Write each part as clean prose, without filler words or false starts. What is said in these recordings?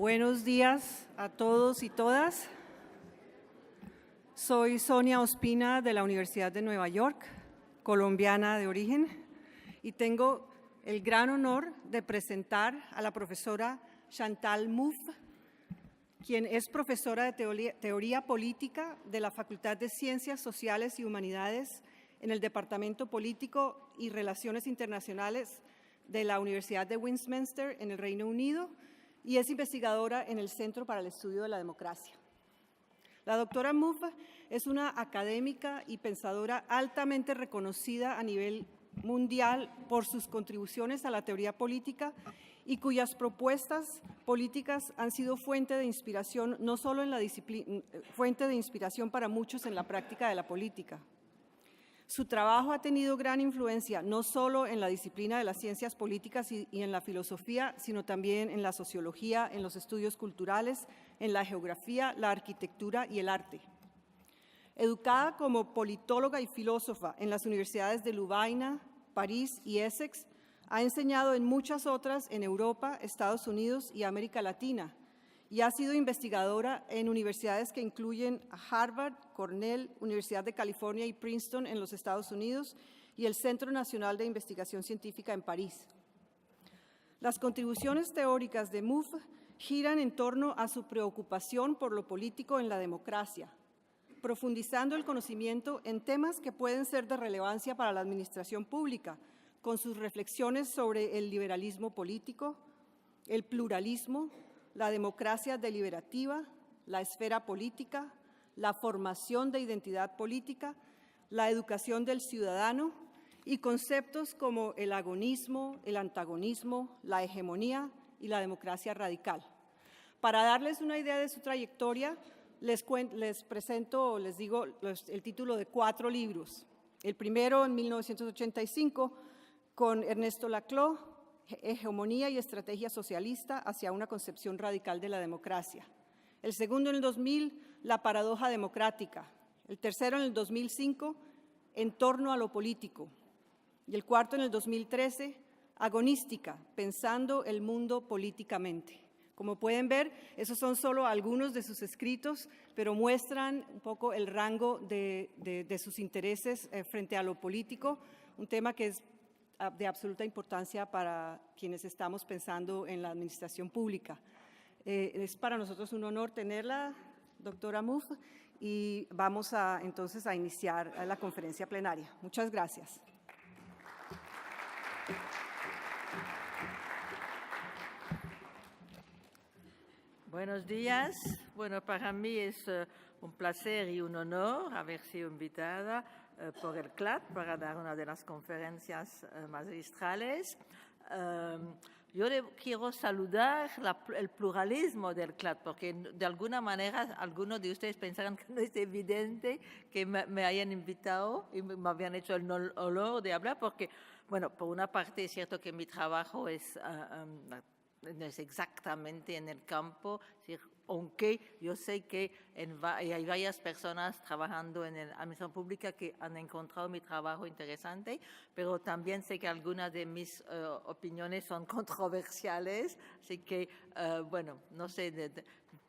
Buenos días a todos y todas. Soy Sonia Ospina de la Universidad de Nueva York, colombiana de origen, y tengo el gran honor de presentar a la profesora Chantal Mouffe, quien es profesora de Teoría Política de la Facultad de Ciencias Sociales y Humanidades en el Departamento Político y Relaciones Internacionales de la Universidad de Westminster en el Reino Unido y es investigadora en el Centro para el Estudio de la Democracia. La doctora Mouffe es una académica y pensadora altamente reconocida a nivel mundial por sus contribuciones a la teoría política y cuyas propuestas políticas han sido fuente de inspiración, no solo en la disciplina, fuente de inspiración para muchos en la práctica de la política. Su trabajo ha tenido gran influencia no solo en la disciplina de las ciencias políticas y en la filosofía, sino también en la sociología, en los estudios culturales, en la geografía, la arquitectura y el arte. Educada como politóloga y filósofa en las universidades de Lovaina, París y Essex, ha enseñado en muchas otras en Europa, Estados Unidos y América Latina, y ha sido investigadora en universidades que incluyen Harvard, Cornell, Universidad de California y Princeton en los Estados Unidos y el Centro Nacional de Investigación Científica en París. Las contribuciones teóricas de Mouffe giran en torno a su preocupación por lo político en la democracia, profundizando el conocimiento en temas que pueden ser de relevancia para la administración pública, con sus reflexiones sobre el liberalismo político, el pluralismo, la democracia deliberativa, la esfera política, la formación de identidad política, la educación del ciudadano y conceptos como el agonismo, el antagonismo, la hegemonía y la democracia radical. Para darles una idea de su trayectoria, les presento, les digo el título de 4 libros. El primero en 1985 con Ernesto Laclau, Hegemonía y estrategia socialista hacia una concepción radical de la democracia. El segundo en el 2000, La paradoja democrática. El tercero en el 2005, En torno a lo político. Y el cuarto en el 2013, Agonística, pensando el mundo políticamente. Como pueden ver, esos son solo algunos de sus escritos, pero muestran un poco el rango de sus intereses frente a lo político, un tema que es de absoluta importancia para quienes estamos pensando en la administración pública. Es para nosotros un honor tenerla, doctora Mouffe, y vamos entonces a iniciar la conferencia plenaria. Muchas gracias. Buenos días. Bueno, para mí es un placer y un honor haber sido invitada por el CLAD para dar una de las conferencias magistrales. Yo quiero saludar el pluralismo del CLAD, porque de alguna manera algunos de ustedes pensarán que no es evidente que me hayan invitado y me habían hecho el honor de hablar, porque, bueno, por una parte es cierto que mi trabajo no es exactamente en el campo, aunque yo sé que hay varias personas trabajando en la administración pública que han encontrado mi trabajo interesante, pero también sé que algunas de mis opiniones son controversiales, así que, bueno, no sé,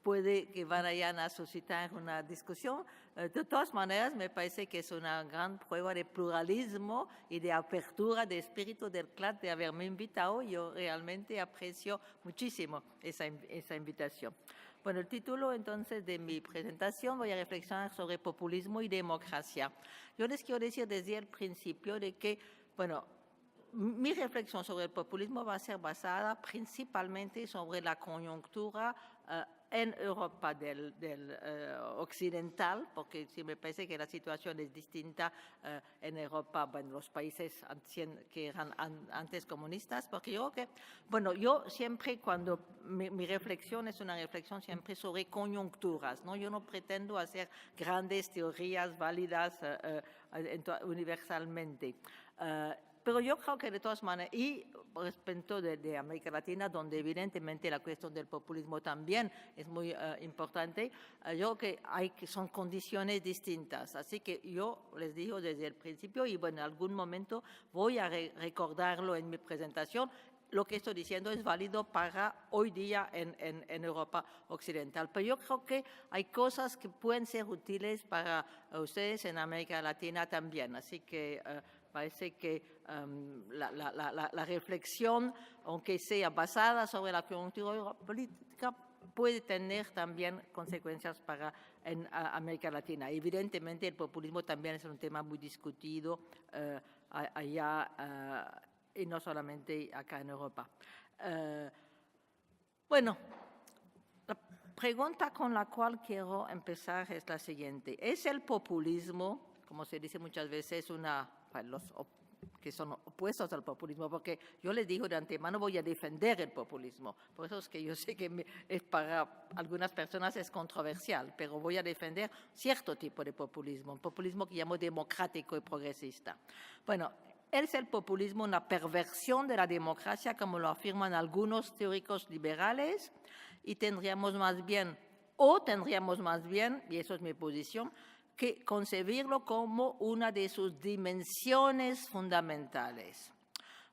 puede que vayan a suscitar una discusión. De todas maneras, me parece que es una gran prueba de pluralismo y de apertura de espíritu del CLAD de haberme invitado. Yo realmente aprecio muchísimo esa invitación. Bueno, el título entonces de mi presentación, voy a reflexionar sobre populismo y democracia. Yo les quiero decir desde el principio de que, bueno, mi reflexión sobre el populismo va a ser basada principalmente sobre la coyuntura en Europa occidental, porque sí me parece que la situación es distinta en Europa, bueno, los países que eran antes comunistas, porque yo creo que, bueno, yo siempre cuando mi reflexión es una reflexión siempre sobre coyunturas, ¿no? Yo no pretendo hacer grandes teorías válidas universalmente. Pero yo creo que de todas maneras, y respecto de América Latina, donde evidentemente la cuestión del populismo también es muy importante, yo creo que son condiciones distintas. Así que yo les digo desde el principio, y bueno, en algún momento voy a recordarlo en mi presentación, lo que estoy diciendo es válido para hoy día en Europa Occidental. Pero yo creo que hay cosas que pueden ser útiles para ustedes en América Latina también. Así que parece que la reflexión, aunque sea basada sobre la coyuntura política, puede tener también consecuencias para en América Latina. Evidentemente, el populismo también es un tema muy discutido allá y no solamente acá en Europa. Bueno, la pregunta con la cual quiero empezar es la siguiente. ¿Es el populismo, como se dice muchas veces, los que son opuestos al populismo? Porque yo les digo de antemano, voy a defender el populismo. Por eso es que yo sé que para algunas personas es controversial, pero voy a defender cierto tipo de populismo, un populismo que llamo democrático y progresista. Bueno, ¿es el populismo una perversión de la democracia, como lo afirman algunos teóricos liberales? Y tendríamos más bien, y eso es mi posición, que concebirlo como una de sus dimensiones fundamentales.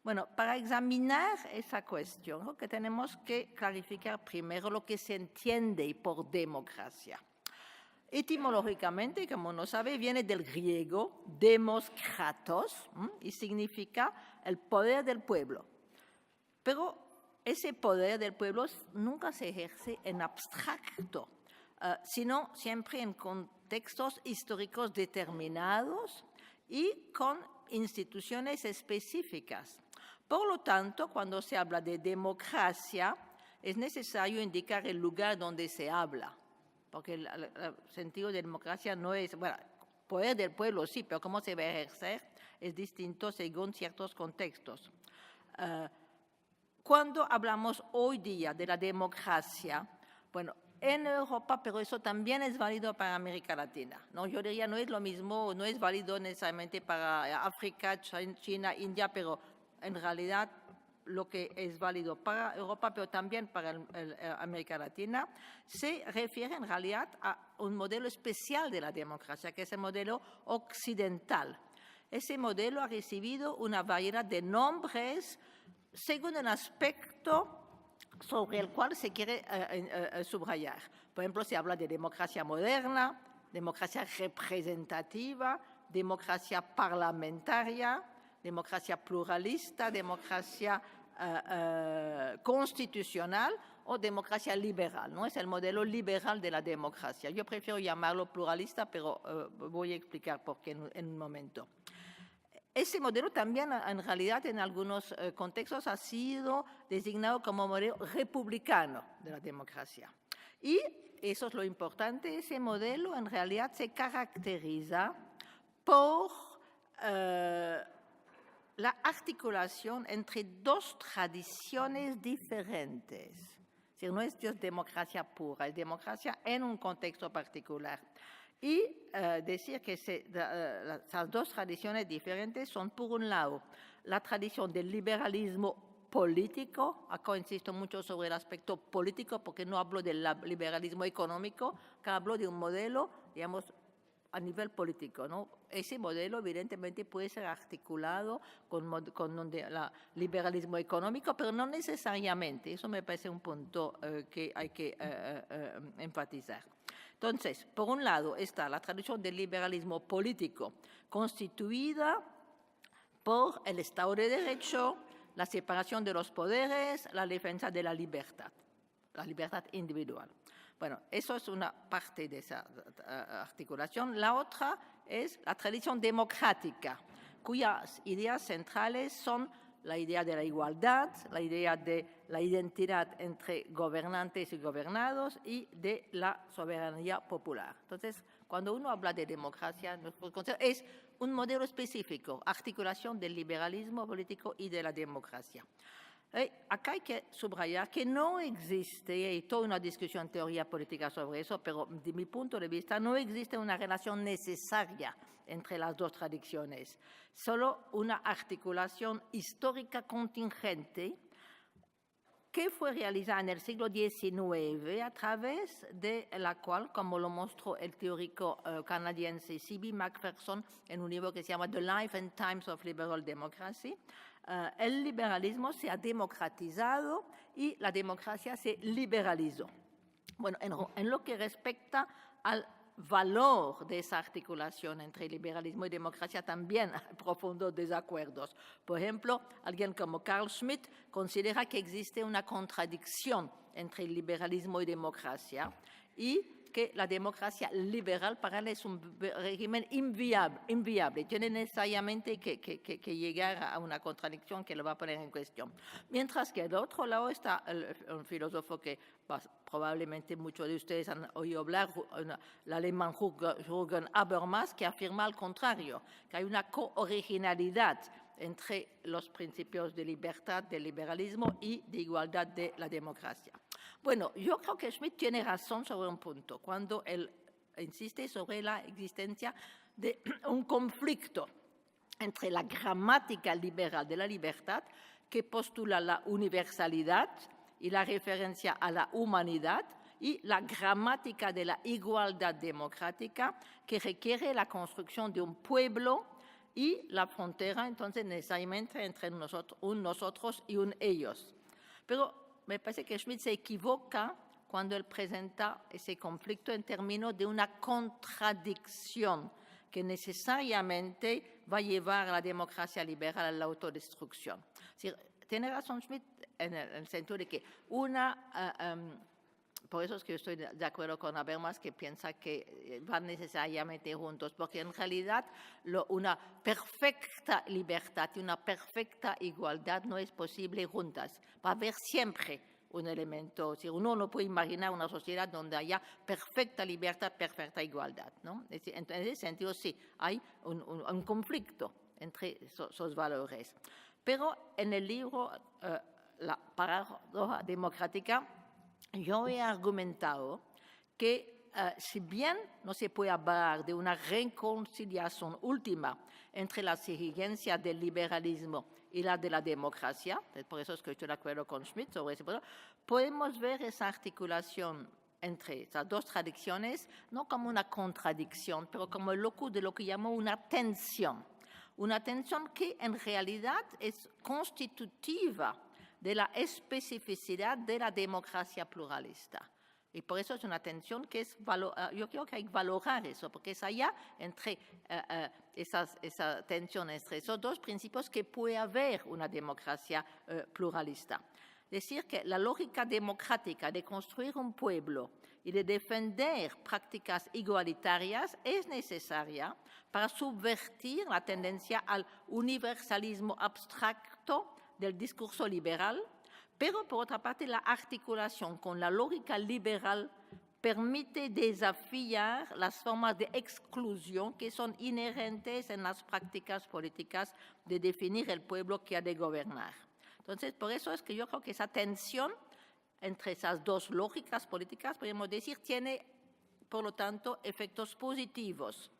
Bueno, para examinar esa cuestión, creo que tenemos que clarificar primero lo que se entiende por democracia. Etimológicamente, como uno sabe, viene del griego demos kratos y significa el poder del pueblo. Pero ese poder del pueblo nunca se ejerce en abstracto, sino siempre en contextos históricos determinados y con instituciones específicas. Por lo tanto, cuando se habla de democracia, es necesario indicar el lugar donde se habla, porque el sentido de democracia no es, bueno, poder del pueblo sí, pero cómo se va a ejercer es distinto según ciertos contextos. Cuando hablamos hoy día de la democracia, bueno, en Europa, pero eso también es válido para América Latina, ¿no? Yo diría, no es lo mismo, no es válido necesariamente para África, China, India, pero en realidad lo que es válido para Europa, pero también para América Latina, se refiere en realidad a un modelo especial de la democracia, que es el modelo occidental. Ese modelo ha recibido una variedad de nombres según el aspecto sobre el cual se quiere subrayar. Por ejemplo, se habla de democracia moderna, democracia representativa, democracia parlamentaria, democracia pluralista, democracia constitucional o democracia liberal, ¿no? Es el modelo liberal de la democracia. Yo prefiero llamarlo pluralista, pero voy a explicar por qué en un momento. Ese modelo también, en realidad, en algunos contextos ha sido designado como modelo republicano de la democracia. Y eso es lo importante, ese modelo en realidad se caracteriza por la articulación entre dos tradiciones diferentes. Es decir, no es democracia pura, es democracia en un contexto particular. Y decir que esas dos tradiciones diferentes son, por un lado, la tradición del liberalismo político. Acá insisto mucho sobre el aspecto político porque no hablo del liberalismo económico, que hablo de un modelo, digamos, a nivel político, ¿no? Ese modelo evidentemente puede ser articulado con el liberalismo económico, pero no necesariamente. Eso me parece un punto que hay que enfatizar. Entonces, por un lado está la tradición del liberalismo político, constituida por el Estado de Derecho, la separación de los poderes, la defensa de la libertad individual. Bueno, eso es una parte de esa articulación. La otra es la tradición democrática, cuyas ideas centrales son la idea de la igualdad, la idea de la identidad entre gobernantes y gobernados y de la soberanía popular. Entonces, cuando uno habla de democracia, es un modelo específico, articulación del liberalismo político y de la democracia. Acá hay que subrayar que no existe, y hay toda una discusión en teoría política sobre eso, pero de mi punto de vista no existe una relación necesaria entre las dos tradiciones, solo una articulación histórica contingente que fue realizada en el siglo XIX a través de la cual, como lo mostró el teórico canadiense C.B. Macpherson en un libro que se llama The Life and Times of Liberal Democracy, el liberalismo se ha democratizado y la democracia se liberalizó. Bueno, en lo que respecta al valor de esa articulación entre liberalismo y democracia también hay profundos desacuerdos. Por ejemplo, alguien como Carl Schmitt considera que existe una contradicción entre liberalismo y democracia y que la democracia liberal para él es un régimen inviable. Tiene necesariamente que llegar a una contradicción que lo va a poner en cuestión. Mientras que del otro lado está un filósofo que probablemente muchos de ustedes han oído hablar, el alemán Jürgen Habermas, que afirma al contrario, que hay una cooriginalidad entre los principios de libertad, del liberalismo y de igualdad de la democracia. Bueno, yo creo que Schmitt tiene razón sobre un punto, cuando él insiste sobre la existencia de un conflicto entre la gramática liberal de la libertad, que postula la universalidad y la referencia a la humanidad, y la gramática de la igualdad democrática, que requiere la construcción de un pueblo y la frontera, entonces, necesariamente entre un nosotros y un ellos. Pero me parece que Schmitt se equivoca cuando él presenta ese conflicto en términos de una contradicción que necesariamente va a llevar a la democracia liberal a la autodestrucción. Es decir, tiene razón Schmitt en el sentido de que por eso es que yo estoy de acuerdo con Habermas, que piensa que van necesariamente juntos, porque en realidad una perfecta libertad y una perfecta igualdad no es posible juntas. Va a haber siempre un elemento, si uno no puede imaginar una sociedad donde haya perfecta libertad, perfecta igualdad, ¿no? En ese sentido sí, hay un conflicto entre esos valores. Pero en el libro, La paradoja democrática, yo he argumentado que si bien no se puede hablar de una reconciliación última entre las exigencias del liberalismo y la de la democracia, por eso es que estoy de acuerdo con Schmitt sobre ese punto, podemos ver esa articulación entre esas dos tradiciones no como una contradicción, pero como el locus de lo que llamo una tensión que en realidad es constitutiva de la especificidad de la democracia pluralista. Y por eso es una tensión que yo creo que hay que valorar eso, porque es allá entre esa tensión entre esos dos principios que puede haber una democracia pluralista. Decir que la lógica democrática de construir un pueblo y de defender prácticas igualitarias es necesaria para subvertir la tendencia al universalismo abstracto del discurso liberal, pero por otra parte la articulación con la lógica liberal permite desafiar las formas de exclusión que son inherentes en las prácticas políticas de definir el pueblo que ha de gobernar. Entonces, por eso es que yo creo que esa tensión entre esas dos lógicas políticas, podemos decir, tiene, por lo tanto, efectos positivos.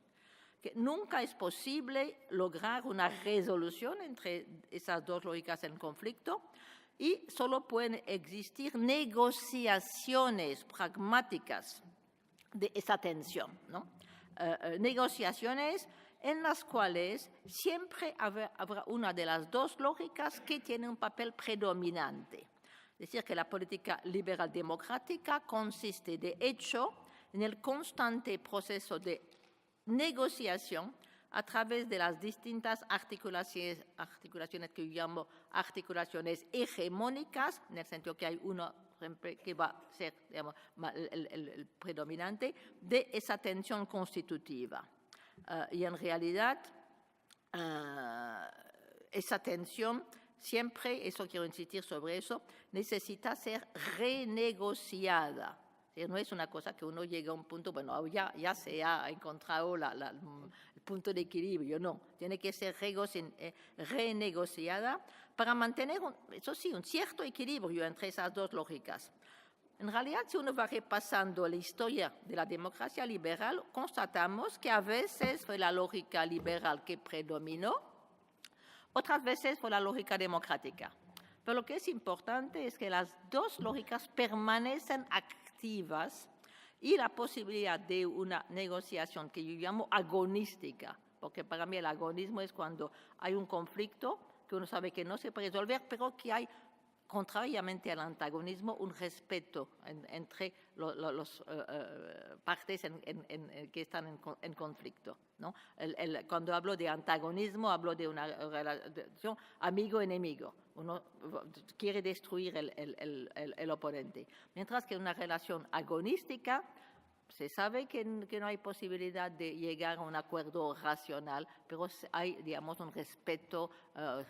Que nunca es posible lograr una resolución entre esas dos lógicas en conflicto y solo pueden existir negociaciones pragmáticas de esa tensión, ¿no? Negociaciones en las cuales siempre habrá una de las dos lógicas que tiene un papel predominante. Es decir, que la política liberal democrática consiste, de hecho, en el constante proceso de negociación a través de las distintas articulaciones que yo llamo articulaciones hegemónicas, en el sentido que hay uno que va a ser, digamos, el predominante de esa tensión constitutiva. Y en realidad, esa tensión siempre, eso quiero insistir sobre eso, necesita ser renegociada. No es una cosa que uno llega a un punto, bueno, ya se ha encontrado el punto de equilibrio, no. Tiene que ser renegociada para mantener, eso sí, un cierto equilibrio entre esas dos lógicas. En realidad, si uno va repasando la historia de la democracia liberal, constatamos que a veces fue la lógica liberal que predominó, otras veces fue la lógica democrática. Pero lo que es importante es que las dos lógicas permanecen activas y la posibilidad de una negociación que yo llamo agonística, porque para mí el agonismo es cuando hay un conflicto que uno sabe que no se puede resolver, pero que hay, contrariamente al antagonismo, un respeto entre las partes que están en conflicto, ¿no? Cuando hablo de antagonismo, hablo de una relación amigo-enemigo. Uno quiere destruir el oponente. Mientras que una relación agonística, se sabe que no hay posibilidad de llegar a un acuerdo racional, pero hay, digamos, un respeto,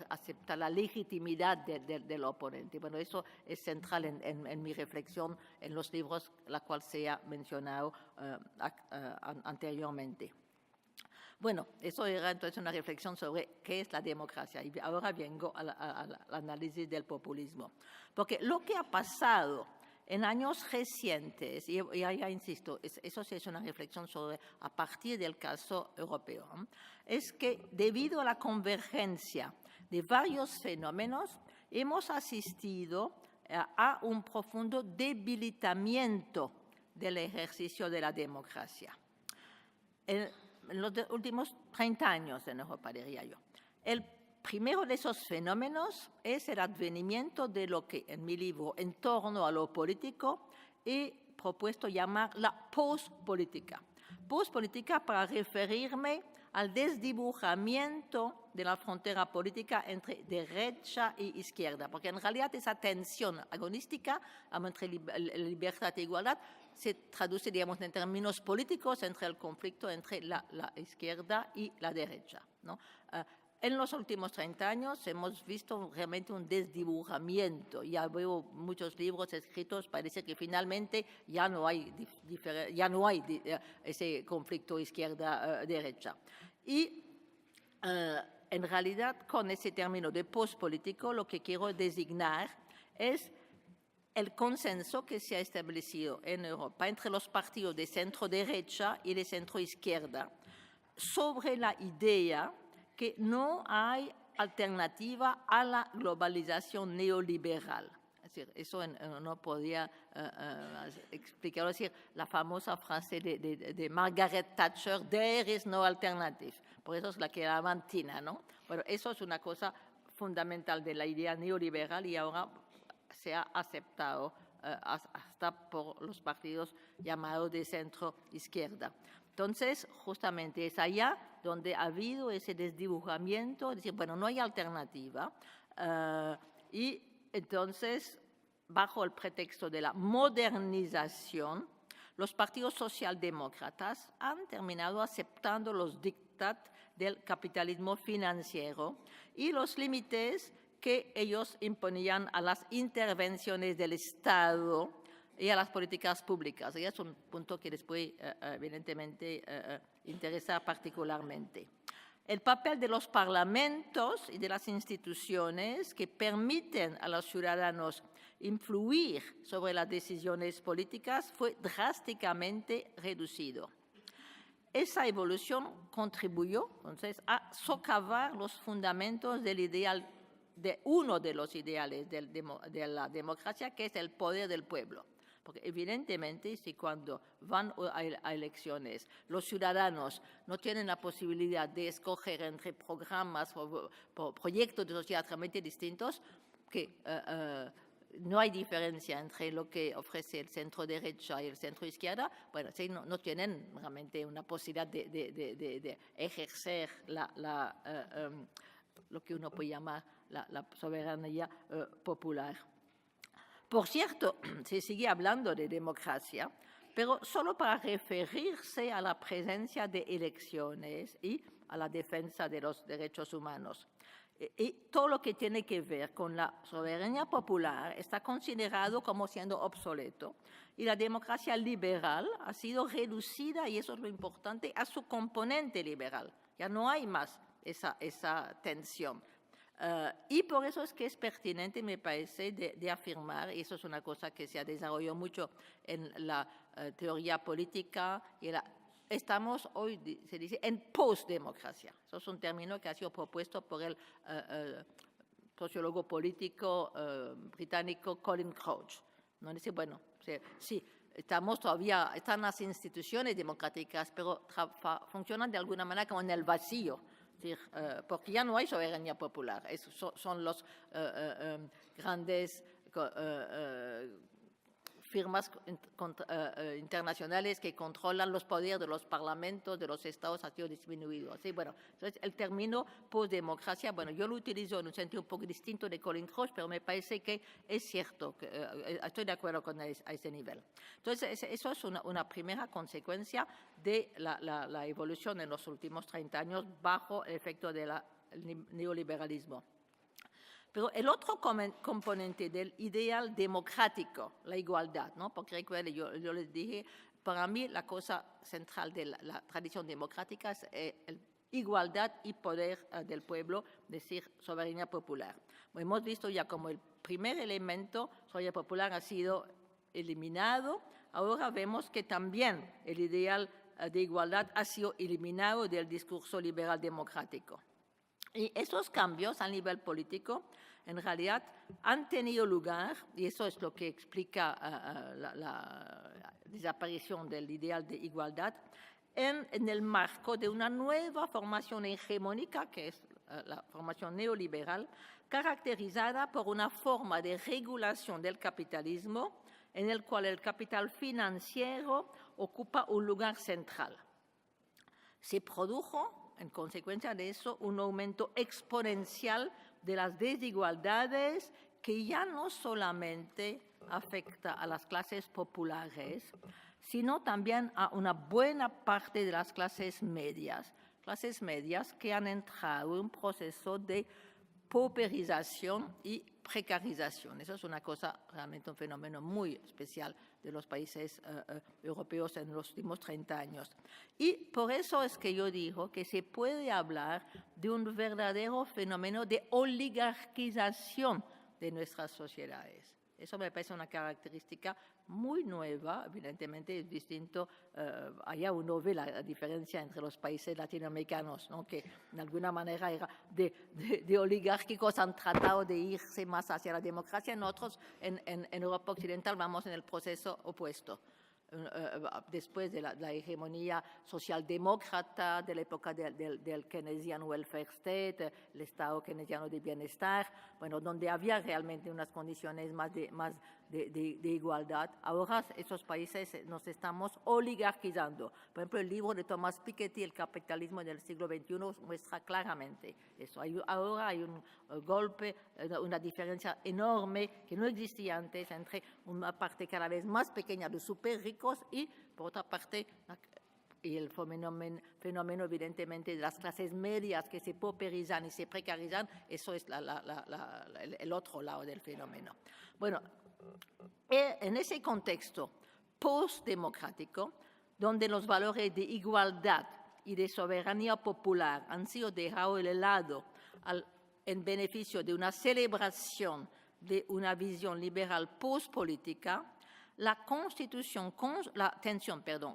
acepta la legitimidad del oponente. Bueno, eso es central en mi reflexión en los libros, la cual se ha mencionado anteriormente. Bueno, eso era entonces una reflexión sobre qué es la democracia. Y ahora vengo al análisis del populismo. Porque lo que ha pasado en años recientes, y ya insisto, eso sí es una reflexión sobre a partir del caso europeo, es que debido a la convergencia de varios fenómenos, hemos asistido a un profundo debilitamiento del ejercicio de la democracia. En los últimos 30 años en Europa, diría yo. El primero de esos fenómenos es el advenimiento de lo que en mi libro, En torno a lo político, he propuesto llamar la pospolítica. Pospolítica para referirme al desdibujamiento de la frontera política entre derecha y izquierda, porque en realidad esa tensión agonística entre libertad e igualdad se traduce, digamos, en términos políticos entre el conflicto entre la izquierda y la derecha, ¿no? En los últimos 30 años hemos visto realmente un desdibujamiento. Ya veo muchos libros escritos, parece que finalmente ya no hay ese conflicto izquierda-derecha. Y en realidad, con ese término de pospolítico, lo que quiero designar es el consenso que se ha establecido en Europa entre los partidos de centro-derecha y de centro-izquierda sobre la idea que no hay alternativa a la globalización neoliberal. Es decir, eso no podía explicarlo, es decir, la famosa frase de Margaret Thatcher, "There is no alternative". Por eso es la que llaman Tina, ¿no? Bueno, eso es una cosa fundamental de la idea neoliberal y ahora se ha aceptado hasta por los partidos llamados de centro-izquierda. Entonces, justamente es allá donde ha habido ese desdibujamiento, es decir, bueno, no hay alternativa. Y entonces, bajo el pretexto de la modernización, los partidos socialdemócratas han terminado aceptando los dictats del capitalismo financiero y los límites que ellos imponían a las intervenciones del Estado y a las políticas públicas. Y es un punto que les puede, evidentemente, interesar particularmente. El papel de los parlamentos y de las instituciones que permiten a los ciudadanos influir sobre las decisiones políticas fue drásticamente reducido. Esa evolución contribuyó, entonces, a socavar los fundamentos del ideal, de uno de los ideales de la democracia, que es el poder del pueblo. Porque evidentemente, si cuando van a elecciones los ciudadanos no tienen la posibilidad de escoger entre programas o proyectos de sociedad realmente distintos, que no hay diferencia entre lo que ofrece el centro derecha y el centro izquierda, bueno, si no tienen realmente una posibilidad de ejercer lo que uno puede llamar la soberanía popular. Por cierto, se sigue hablando de democracia, pero solo para referirse a la presencia de elecciones y a la defensa de los derechos humanos. Y todo lo que tiene que ver con la soberanía popular está considerado como siendo obsoleto y la democracia liberal ha sido reducida, y eso es lo importante, a su componente liberal. Ya no hay más esa tensión. Y por eso es que es pertinente, me parece, de afirmar, y eso es una cosa que se ha desarrollado mucho en la teoría política, y estamos hoy, se dice, en postdemocracia. Eso es un término que ha sido propuesto por el sociólogo político británico Colin Crouch. ¿No? Dice, bueno, sí, están las instituciones democráticas, pero funcionan de alguna manera como en el vacío. Es decir, porque ya no hay soberanía popular, son los grandes firmas internacionales que controlan los poderes de los parlamentos de los estados ha sido disminuido. Así, bueno, entonces el término postdemocracia, bueno, yo lo utilizo en un sentido un poco distinto de Colin Krosch, pero me parece que es cierto, que, estoy de acuerdo con a ese nivel. Entonces, eso es una primera consecuencia de la evolución en los últimos 30 años bajo el efecto del neoliberalismo. Pero el otro componente del ideal democrático, la igualdad, ¿no? Porque recuerden, yo les dije, para mí la cosa central de la tradición democrática es igualdad y poder del pueblo, es decir, soberanía popular. Hemos visto ya como el primer elemento, soberanía popular, ha sido eliminado. Ahora vemos que también el ideal de igualdad ha sido eliminado del discurso liberal democrático. Y esos cambios a nivel político, en realidad, han tenido lugar, y eso es lo que explica la desaparición del ideal de igualdad, en el marco de una nueva formación hegemónica, que es la formación neoliberal, caracterizada por una forma de regulación del capitalismo en el cual el capital financiero ocupa un lugar central. Se produjo, en consecuencia de eso, un aumento exponencial de las desigualdades que ya no solamente afecta a las clases populares, sino también a una buena parte de las clases medias que han entrado en un proceso de pauperización y precarización. Eso es una cosa, realmente un fenómeno muy especial de los países europeos en los últimos 30 años. Y por eso es que yo digo que se puede hablar de un verdadero fenómeno de oligarquización de nuestras sociedades. Eso me parece una característica muy nueva, evidentemente es distinto, allá uno ve la diferencia entre los países latinoamericanos, ¿no? Que de alguna manera era de oligárquicos han tratado de irse más hacia la democracia, nosotros en Europa Occidental vamos en el proceso opuesto. Después de la hegemonía socialdemócrata de la época del Keynesian welfare state, el Estado keynesiano de bienestar, bueno, donde había realmente unas condiciones más de igualdad. Ahora esos países nos estamos oligarquizando. Por ejemplo, el libro de Thomas Piketty, El capitalismo en el siglo XXI, muestra claramente eso. Ahora hay un golpe, una diferencia enorme que no existía antes entre una parte cada vez más pequeña de súper ricos y, por otra parte, y el fenómeno evidentemente de las clases medias que se pauperizan y se precarizan, eso es el otro lado del fenómeno. Bueno, en ese contexto postdemocrático, donde los valores de igualdad y de soberanía popular han sido dejados de lado en beneficio de una celebración de una visión liberal postpolítica, la tensión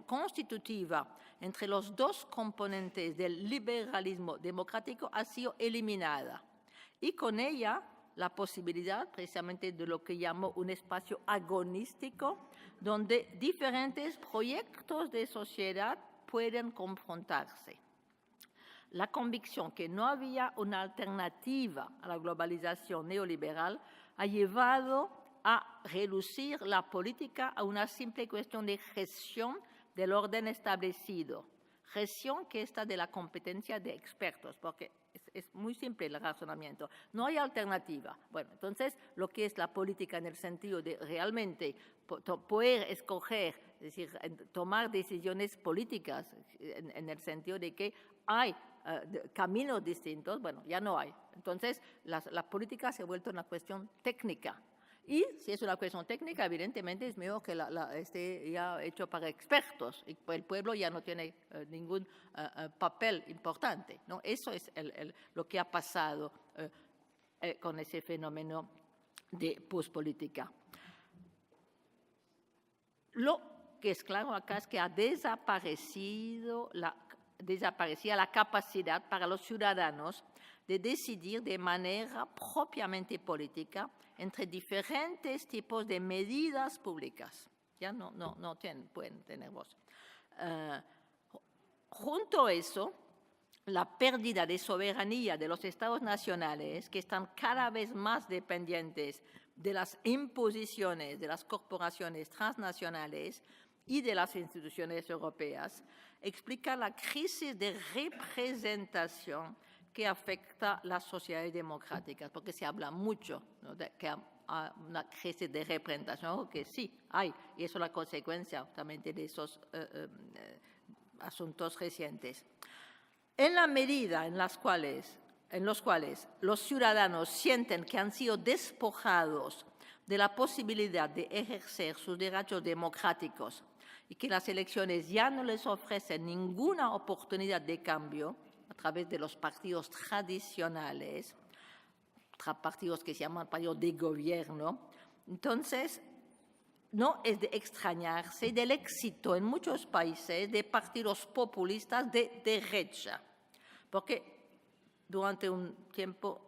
constitutiva entre los dos componentes del liberalismo democrático ha sido eliminada y con ella la posibilidad precisamente de lo que llamo un espacio agonístico donde diferentes proyectos de sociedad pueden confrontarse. La convicción que no había una alternativa a la globalización neoliberal ha llevado a reducir la política a una simple cuestión de gestión del orden establecido, gestión que está de la competencia de expertos, porque es muy simple el razonamiento. No hay alternativa. Bueno, entonces, lo que es la política en el sentido de realmente poder escoger, es decir, tomar decisiones políticas en el sentido de que hay caminos distintos, bueno, ya no hay. Entonces, la política se ha vuelto una cuestión técnica. Y si es una cuestión técnica, evidentemente es mejor que esté ya hecho para expertos y el pueblo ya no tiene ningún papel importante, ¿no? Eso es lo que ha pasado con ese fenómeno de pospolítica. Lo que es claro acá es que ha desaparecida la capacidad para los ciudadanos de decidir de manera propiamente política entre diferentes tipos de medidas públicas. Ya no pueden tener voz. Junto a eso, la pérdida de soberanía de los estados nacionales, que están cada vez más dependientes de las imposiciones de las corporaciones transnacionales y de las instituciones europeas, explica la crisis de representación que afecta a las sociedades democráticas, porque se habla mucho, ¿no?, de que hay una crisis de representación, que sí hay, y eso es la consecuencia también de esos asuntos recientes. En la medida en los cuales los ciudadanos sienten que han sido despojados de la posibilidad de ejercer sus derechos democráticos y que las elecciones ya no les ofrecen ninguna oportunidad de cambio a través de los partidos tradicionales, partidos que se llaman partidos de gobierno, entonces no es de extrañarse del éxito en muchos países de partidos populistas de derecha, porque durante un tiempo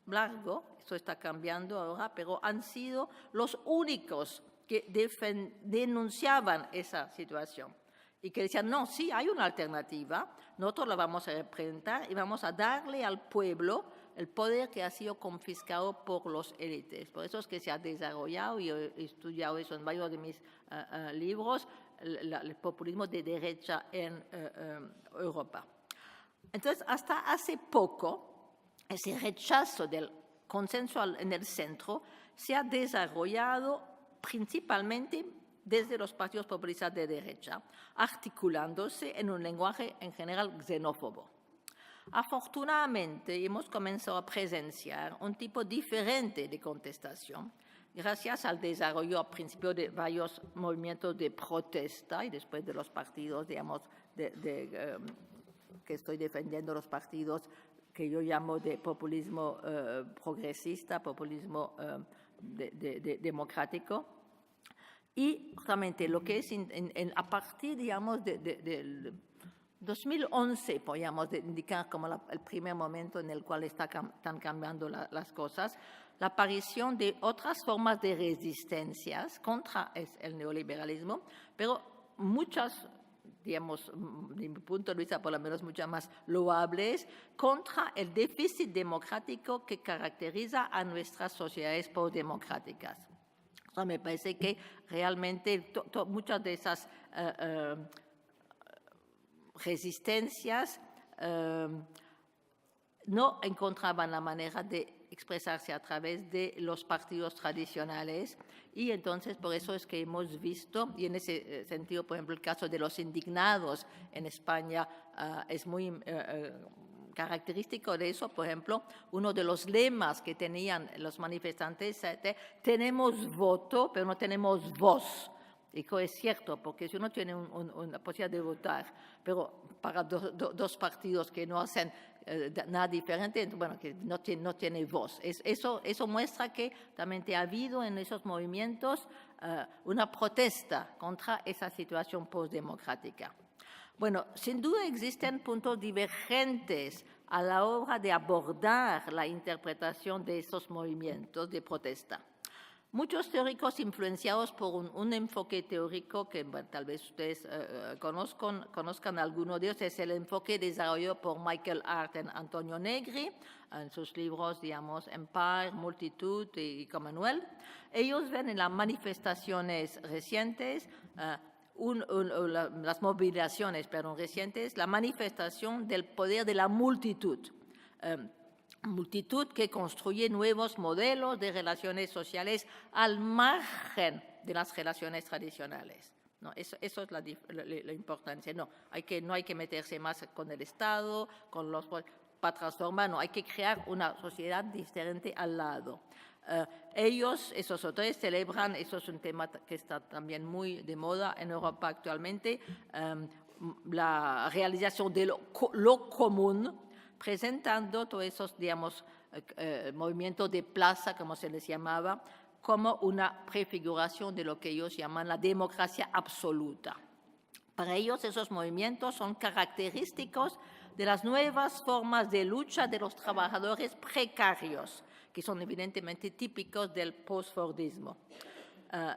largo, esto está cambiando ahora, pero han sido los únicos que denunciaban esa situación y que decían, no, sí, hay una alternativa, nosotros la vamos a representar y vamos a darle al pueblo el poder que ha sido confiscado por los élites. Por eso es que se ha desarrollado, y he estudiado eso en varios de mis libros, el populismo de derecha en Europa. Entonces, hasta hace poco, ese rechazo del consenso en el centro se ha desarrollado principalmente desde los partidos populistas de derecha, articulándose en un lenguaje en general xenófobo. Afortunadamente, hemos comenzado a presenciar un tipo diferente de contestación, gracias al desarrollo al principio de varios movimientos de protesta y después de los partidos, digamos, que estoy defendiendo, los partidos que yo llamo de populismo progresista, populismo democrático. Y justamente lo que es a partir, digamos, del 2011, podríamos indicar como el primer momento en el cual están cambiando las cosas, la aparición de otras formas de resistencias contra el neoliberalismo, pero muchas, digamos, de mi punto de vista por lo menos muchas más loables, contra el déficit democrático que caracteriza a nuestras sociedades postdemocráticas. O sea, me parece que realmente muchas de esas resistencias no encontraban la manera de expresarse a través de los partidos tradicionales, y entonces por eso es que hemos visto, y en ese sentido, por ejemplo, el caso de los indignados en España es muy característico de eso. Por ejemplo, uno de los lemas que tenían los manifestantes era: tenemos voto, pero no tenemos voz. Y que es cierto, porque si uno tiene una posibilidad de votar, pero para dos partidos que no hacen nada diferente, bueno, que no tiene voz. Eso muestra que también ha habido en esos movimientos una protesta contra esa situación postdemocrática. Bueno, sin duda existen puntos divergentes a la hora de abordar la interpretación de esos movimientos de protesta. Muchos teóricos influenciados por un enfoque teórico que tal vez ustedes conozcan alguno de ellos, es el enfoque desarrollado por Michael Hart y Antonio Negri en sus libros, digamos, Empire, Multitud y Commonwealth. Ellos ven en las manifestaciones recientes, las movilizaciones recientes, la manifestación del poder de la multitud. Multitud que construye nuevos modelos de relaciones sociales al margen de las relaciones tradicionales. ¿No? Eso es la importancia. No hay que meterse más con el Estado, para transformar, no, hay que crear una sociedad diferente al lado. Esos autores celebran, eso es un tema que está también muy de moda en Europa actualmente, la realización de lo común, presentando todos esos, digamos, movimientos de plaza, como se les llamaba, como una prefiguración de lo que ellos llaman la democracia absoluta. Para ellos, esos movimientos son característicos de las nuevas formas de lucha de los trabajadores precarios, que son evidentemente típicos del postfordismo.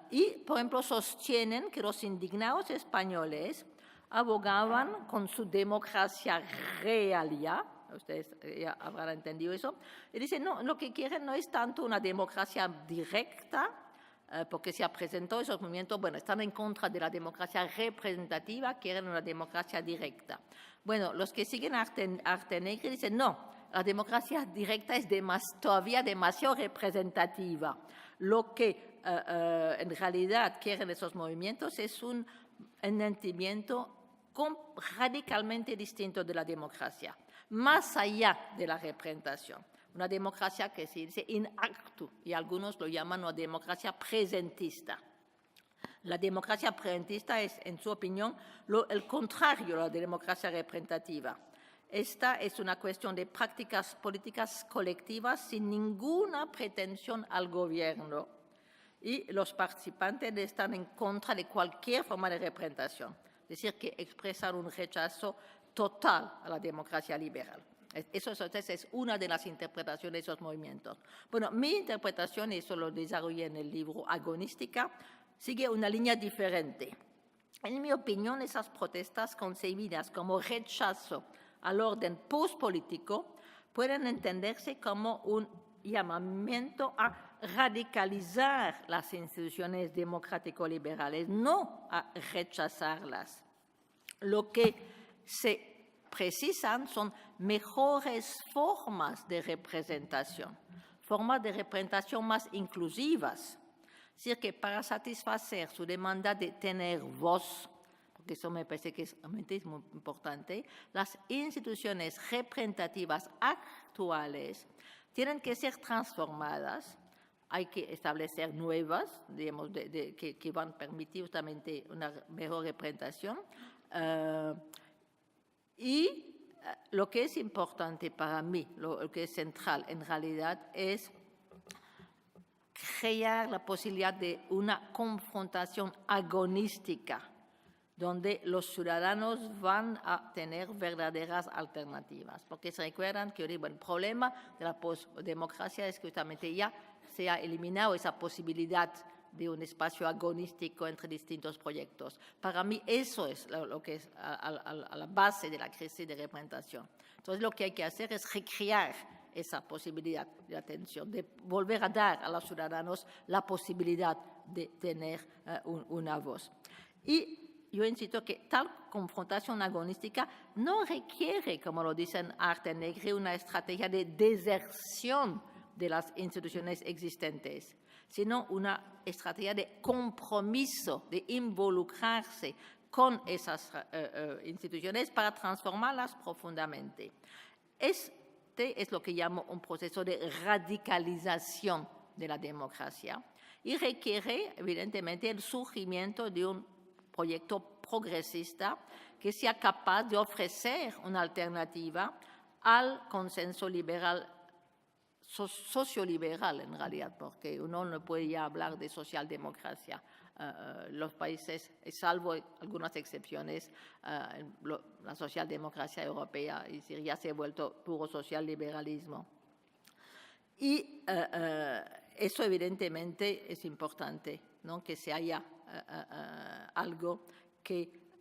Y, por ejemplo, sostienen que los indignados españoles abogaban con su democracia realia. Ustedes ya habrán entendido eso. Y dicen, no, lo que quieren no es tanto una democracia directa, porque se ha presentado esos movimientos, bueno, están en contra de la democracia representativa, quieren una democracia directa. Bueno, los que siguen Arte Negri dicen, no, la democracia directa es todavía demasiado representativa. Lo que en realidad quieren esos movimientos es un entendimiento radicalmente distinto de la democracia, más allá de la representación. Una democracia que se dice in actu, y algunos lo llaman una democracia presentista. La democracia presentista es, en su opinión, el contrario de la democracia representativa. Esta es una cuestión de prácticas políticas colectivas sin ninguna pretensión al gobierno, y los participantes están en contra de cualquier forma de representación, es decir, que expresan un rechazo total a la democracia liberal. Eso es una de las interpretaciones de esos movimientos. Bueno, mi interpretación, y eso lo desarrollé en el libro Agonística, sigue una línea diferente. En mi opinión, esas protestas concebidas como rechazo al orden postpolítico pueden entenderse como un llamamiento a radicalizar las instituciones democrático-liberales, no a rechazarlas. Lo que se precisan son mejores formas de representación más inclusivas. Es decir, que para satisfacer su demanda de tener voz, porque eso me parece que es muy importante, las instituciones representativas actuales tienen que ser transformadas, hay que establecer nuevas, digamos, que van a permitir justamente una mejor representación. Y lo que es importante para mí, lo que es central en realidad, es crear la posibilidad de una confrontación agonística, donde los ciudadanos van a tener verdaderas alternativas. Porque se recuerdan que el problema de la postdemocracia es que justamente ya se ha eliminado esa posibilidad de un espacio agonístico entre distintos proyectos. Para mí eso es lo que es a la base de la crisis de representación. Entonces lo que hay que hacer es recrear esa posibilidad de atención, de volver a dar a los ciudadanos la posibilidad de tener una voz. Y yo insisto que tal confrontación agonística no requiere, como lo dicen Arte Negri, una estrategia de deserción de las instituciones existentes, sino una estrategia de compromiso, de involucrarse con esas instituciones para transformarlas profundamente. Este es lo que llamo un proceso de radicalización de la democracia y requiere, evidentemente, el surgimiento de un proyecto progresista que sea capaz de ofrecer una alternativa al consenso liberal, socioliberal en realidad, porque uno no puede ya hablar de socialdemocracia. Los países, salvo algunas excepciones, la socialdemocracia europea ya se ha vuelto puro socialliberalismo. Y eso evidentemente es importante, ¿no? Que se haya algo que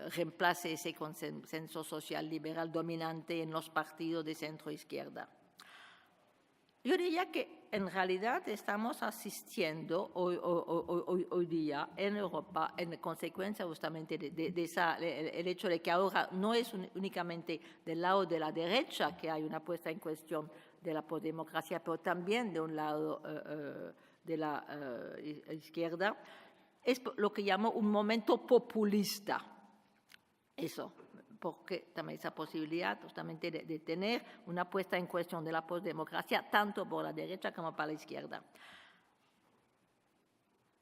reemplace ese consenso social liberal dominante en los partidos de centro-izquierda. Yo diría que en realidad estamos asistiendo hoy día en Europa, en consecuencia justamente de el hecho de que ahora no es únicamente del lado de la derecha que hay una puesta en cuestión de la postdemocracia, pero también de un lado de la izquierda, es lo que llamo un momento populista. Eso, porque también esa posibilidad justamente de tener una puesta en cuestión de la postdemocracia tanto por la derecha como para la izquierda.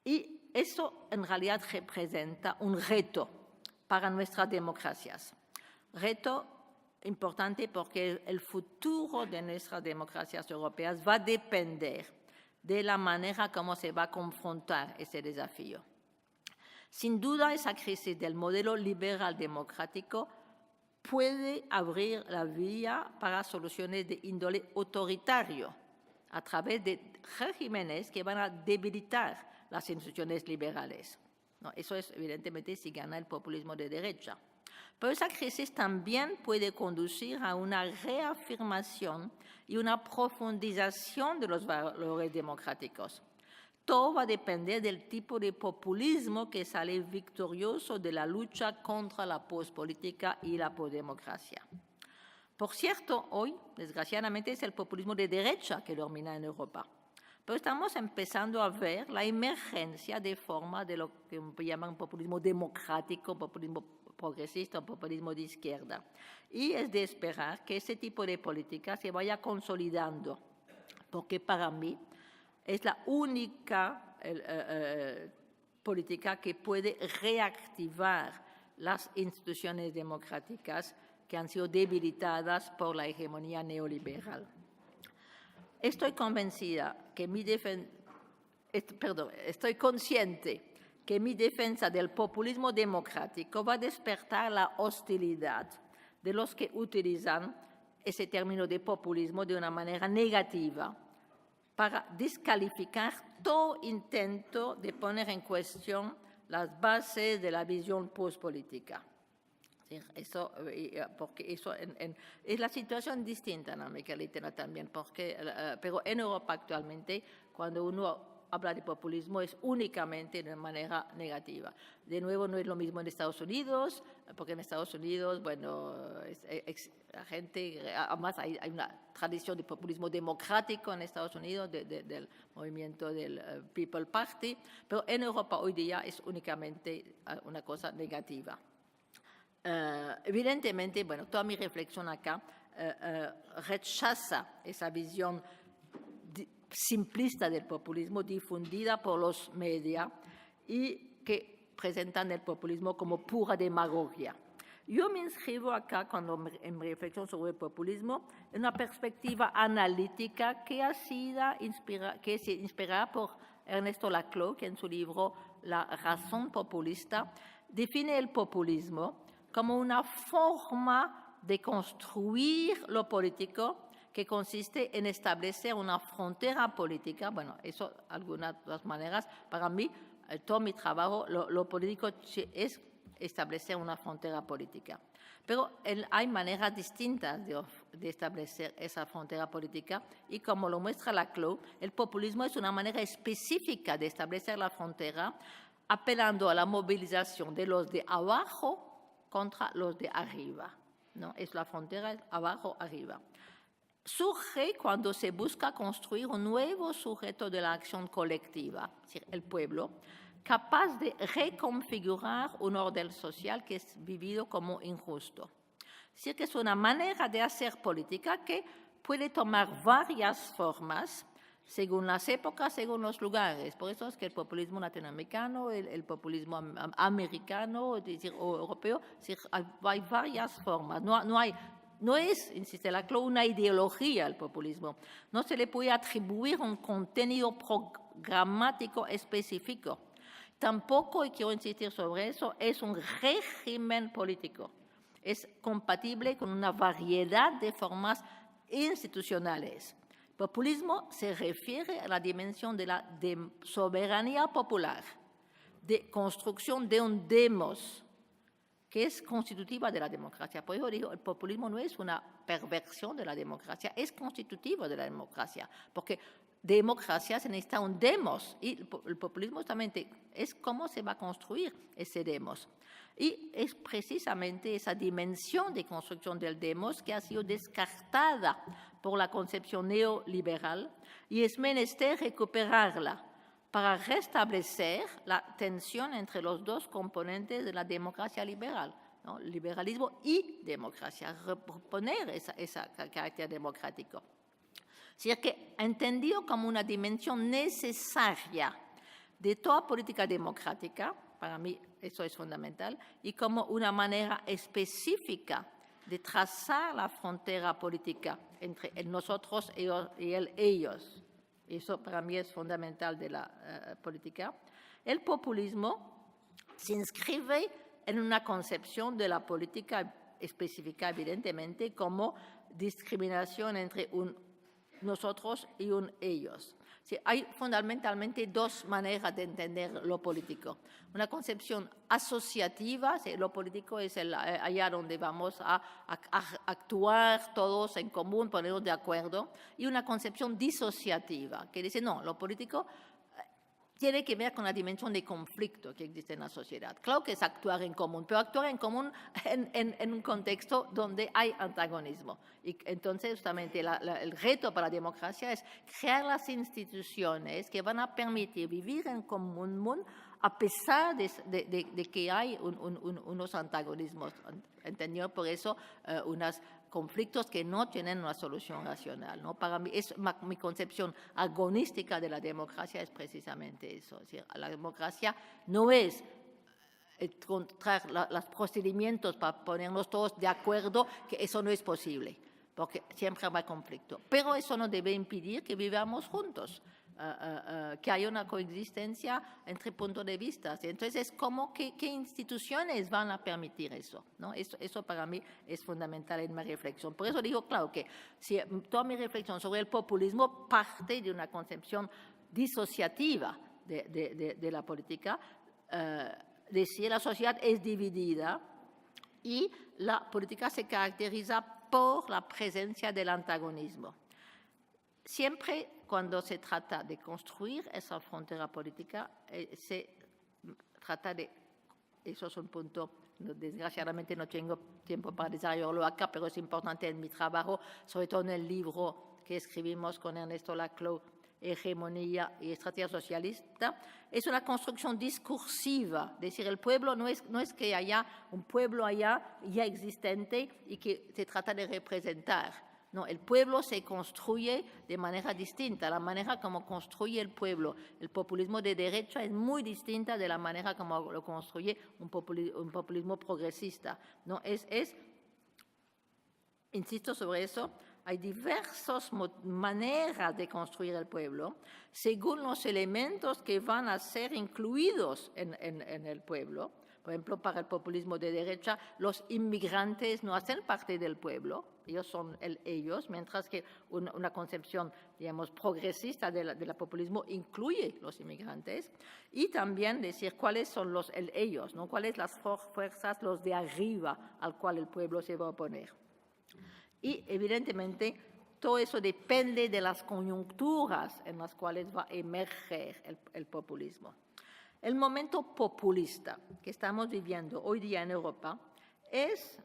Y eso en realidad representa un reto para nuestras democracias. Reto importante porque el futuro de nuestras democracias europeas va a depender de la manera como se va a confrontar ese desafío. Sin duda, esa crisis del modelo liberal democrático puede abrir la vía para soluciones de índole autoritario a través de regímenes que van a debilitar las instituciones liberales. ¿no? Eso es, evidentemente, si gana el populismo de derecha. Pero esa crisis también puede conducir a una reafirmación y una profundización de los valores democráticos. Todo va a depender del tipo de populismo que sale victorioso de la lucha contra la pospolítica y la posdemocracia. Por cierto, hoy, desgraciadamente, es el populismo de derecha que domina en Europa. Pero estamos empezando a ver la emergencia de formas de lo que llaman populismo democrático, populismo progresista, populismo de izquierda. Y es de esperar que ese tipo de política se vaya consolidando, porque para mí es la única política que puede reactivar las instituciones democráticas que han sido debilitadas por la hegemonía neoliberal. Estoy convencida que estoy consciente que mi defensa del populismo democrático va a despertar la hostilidad de los que utilizan ese término de populismo de una manera negativa para descalificar todo intento de poner en cuestión las bases de la visión postpolítica. Eso, porque eso es la situación distinta en América Latina también, pero en Europa actualmente, cuando uno habla de populismo, es únicamente de manera negativa. De nuevo, no es lo mismo en Estados Unidos, porque en Estados Unidos, bueno, la gente, además hay una tradición de populismo democrático en Estados Unidos, del movimiento del People Party, pero en Europa hoy día es únicamente una cosa negativa. Evidentemente, bueno, toda mi reflexión acá rechaza esa visión simplista del populismo difundida por los medios y que presentan el populismo como pura demagogia. Yo me inscribo acá, en mi reflexión sobre el populismo, en una perspectiva analítica que es inspirada por Ernesto Laclau, que en su libro La razón populista define el populismo como una forma de construir lo político que consiste en establecer una frontera política. Bueno, eso de algunas maneras, para mí, todo mi trabajo, lo político es establecer una frontera política. Pero hay maneras distintas de establecer esa frontera política y como lo muestra Laclau, el populismo es una manera específica de establecer la frontera apelando a la movilización de los de abajo contra los de arriba, ¿no? Es la frontera abajo-arriba. Surge cuando se busca construir un nuevo sujeto de la acción colectiva, es decir, el pueblo, capaz de reconfigurar un orden social que es vivido como injusto. Es decir, que es una manera de hacer política que puede tomar varias formas según las épocas, según los lugares. Por eso es que el populismo latinoamericano, el populismo americano, es decir, o europeo, es decir, hay varias formas. No es, insiste Laclau, una ideología el populismo. No se le puede atribuir un contenido programático específico. Tampoco, y quiero insistir sobre eso, es un régimen político. Es compatible con una variedad de formas institucionales. Populismo se refiere a la dimensión de la soberanía popular, de construcción de un demos que es constitutiva de la democracia. Por eso digo, el populismo no es una perversión de la democracia, es constitutivo de la democracia, porque democracia se necesita un demos y el populismo justamente es cómo se va a construir ese demos. Y es precisamente esa dimensión de construcción del demos que ha sido descartada por la concepción neoliberal y es menester recuperarla para restablecer la tensión entre los dos componentes de la democracia liberal, ¿no? Liberalismo y democracia, reponer ese carácter democrático. Es decir, que entendido como una dimensión necesaria de toda política democrática, para mí eso es fundamental, y como una manera específica de trazar la frontera política entre nosotros y ellos. Eso para mí es fundamental de la política. El populismo se inscribe en una concepción de la política específica, evidentemente, como discriminación entre un nosotros y un ellos. Sí, hay fundamentalmente dos maneras de entender lo político. Una concepción asociativa, sí, lo político es allá donde vamos a actuar todos en común, ponernos de acuerdo, y una concepción disociativa, que dice, no, lo político tiene que ver con la dimensión de conflicto que existe en la sociedad. Claro que es actuar en común, pero actuar en común en un contexto donde hay antagonismo. Y entonces, justamente, el reto para la democracia es crear las instituciones que van a permitir vivir en común a pesar de que hay unos antagonismos. Entendido por eso unos conflictos que no tienen una solución racional, ¿no? Para mí, mi concepción agonística de la democracia es precisamente eso. Es decir, la democracia no es encontrar los procedimientos para ponernos todos de acuerdo, que eso no es posible, porque siempre habrá conflicto. Pero eso no debe impedir que vivamos juntos. Que haya una coexistencia entre puntos de vista. Entonces, es como qué instituciones van a permitir eso, ¿no? Eso para mí es fundamental en mi reflexión. Por eso digo, claro, que si toda mi reflexión sobre el populismo parte de una concepción disociativa de la política, decir la sociedad es dividida y la política se caracteriza por la presencia del antagonismo. Siempre cuando se trata de construir esa frontera política, se trata de, eso es un punto, desgraciadamente no tengo tiempo para desarrollarlo acá, pero es importante en mi trabajo, sobre todo en el libro que escribimos con Ernesto Laclau, Hegemonía y Estrategia Socialista, es una construcción discursiva, es decir, el pueblo no es que haya un pueblo allá ya existente y que se trata de representar. No, el pueblo se construye de manera distinta. La manera como construye el pueblo, el populismo de derecha es muy distinta de la manera como lo construye un populismo progresista. No, insisto sobre eso, hay diversas maneras de construir el pueblo según los elementos que van a ser incluidos en el pueblo. Por ejemplo, para el populismo de derecha, los inmigrantes no hacen parte del pueblo, ellos son ellos, mientras que una concepción, digamos, progresista del populismo incluye los inmigrantes, y también decir cuáles son los ellos, ¿no? Cuáles las fuerzas, los de arriba, al cual el pueblo se va a oponer. Y, evidentemente, todo eso depende de las coyunturas en las cuales va a emerger el populismo. El momento populista que estamos viviendo hoy día en Europa es,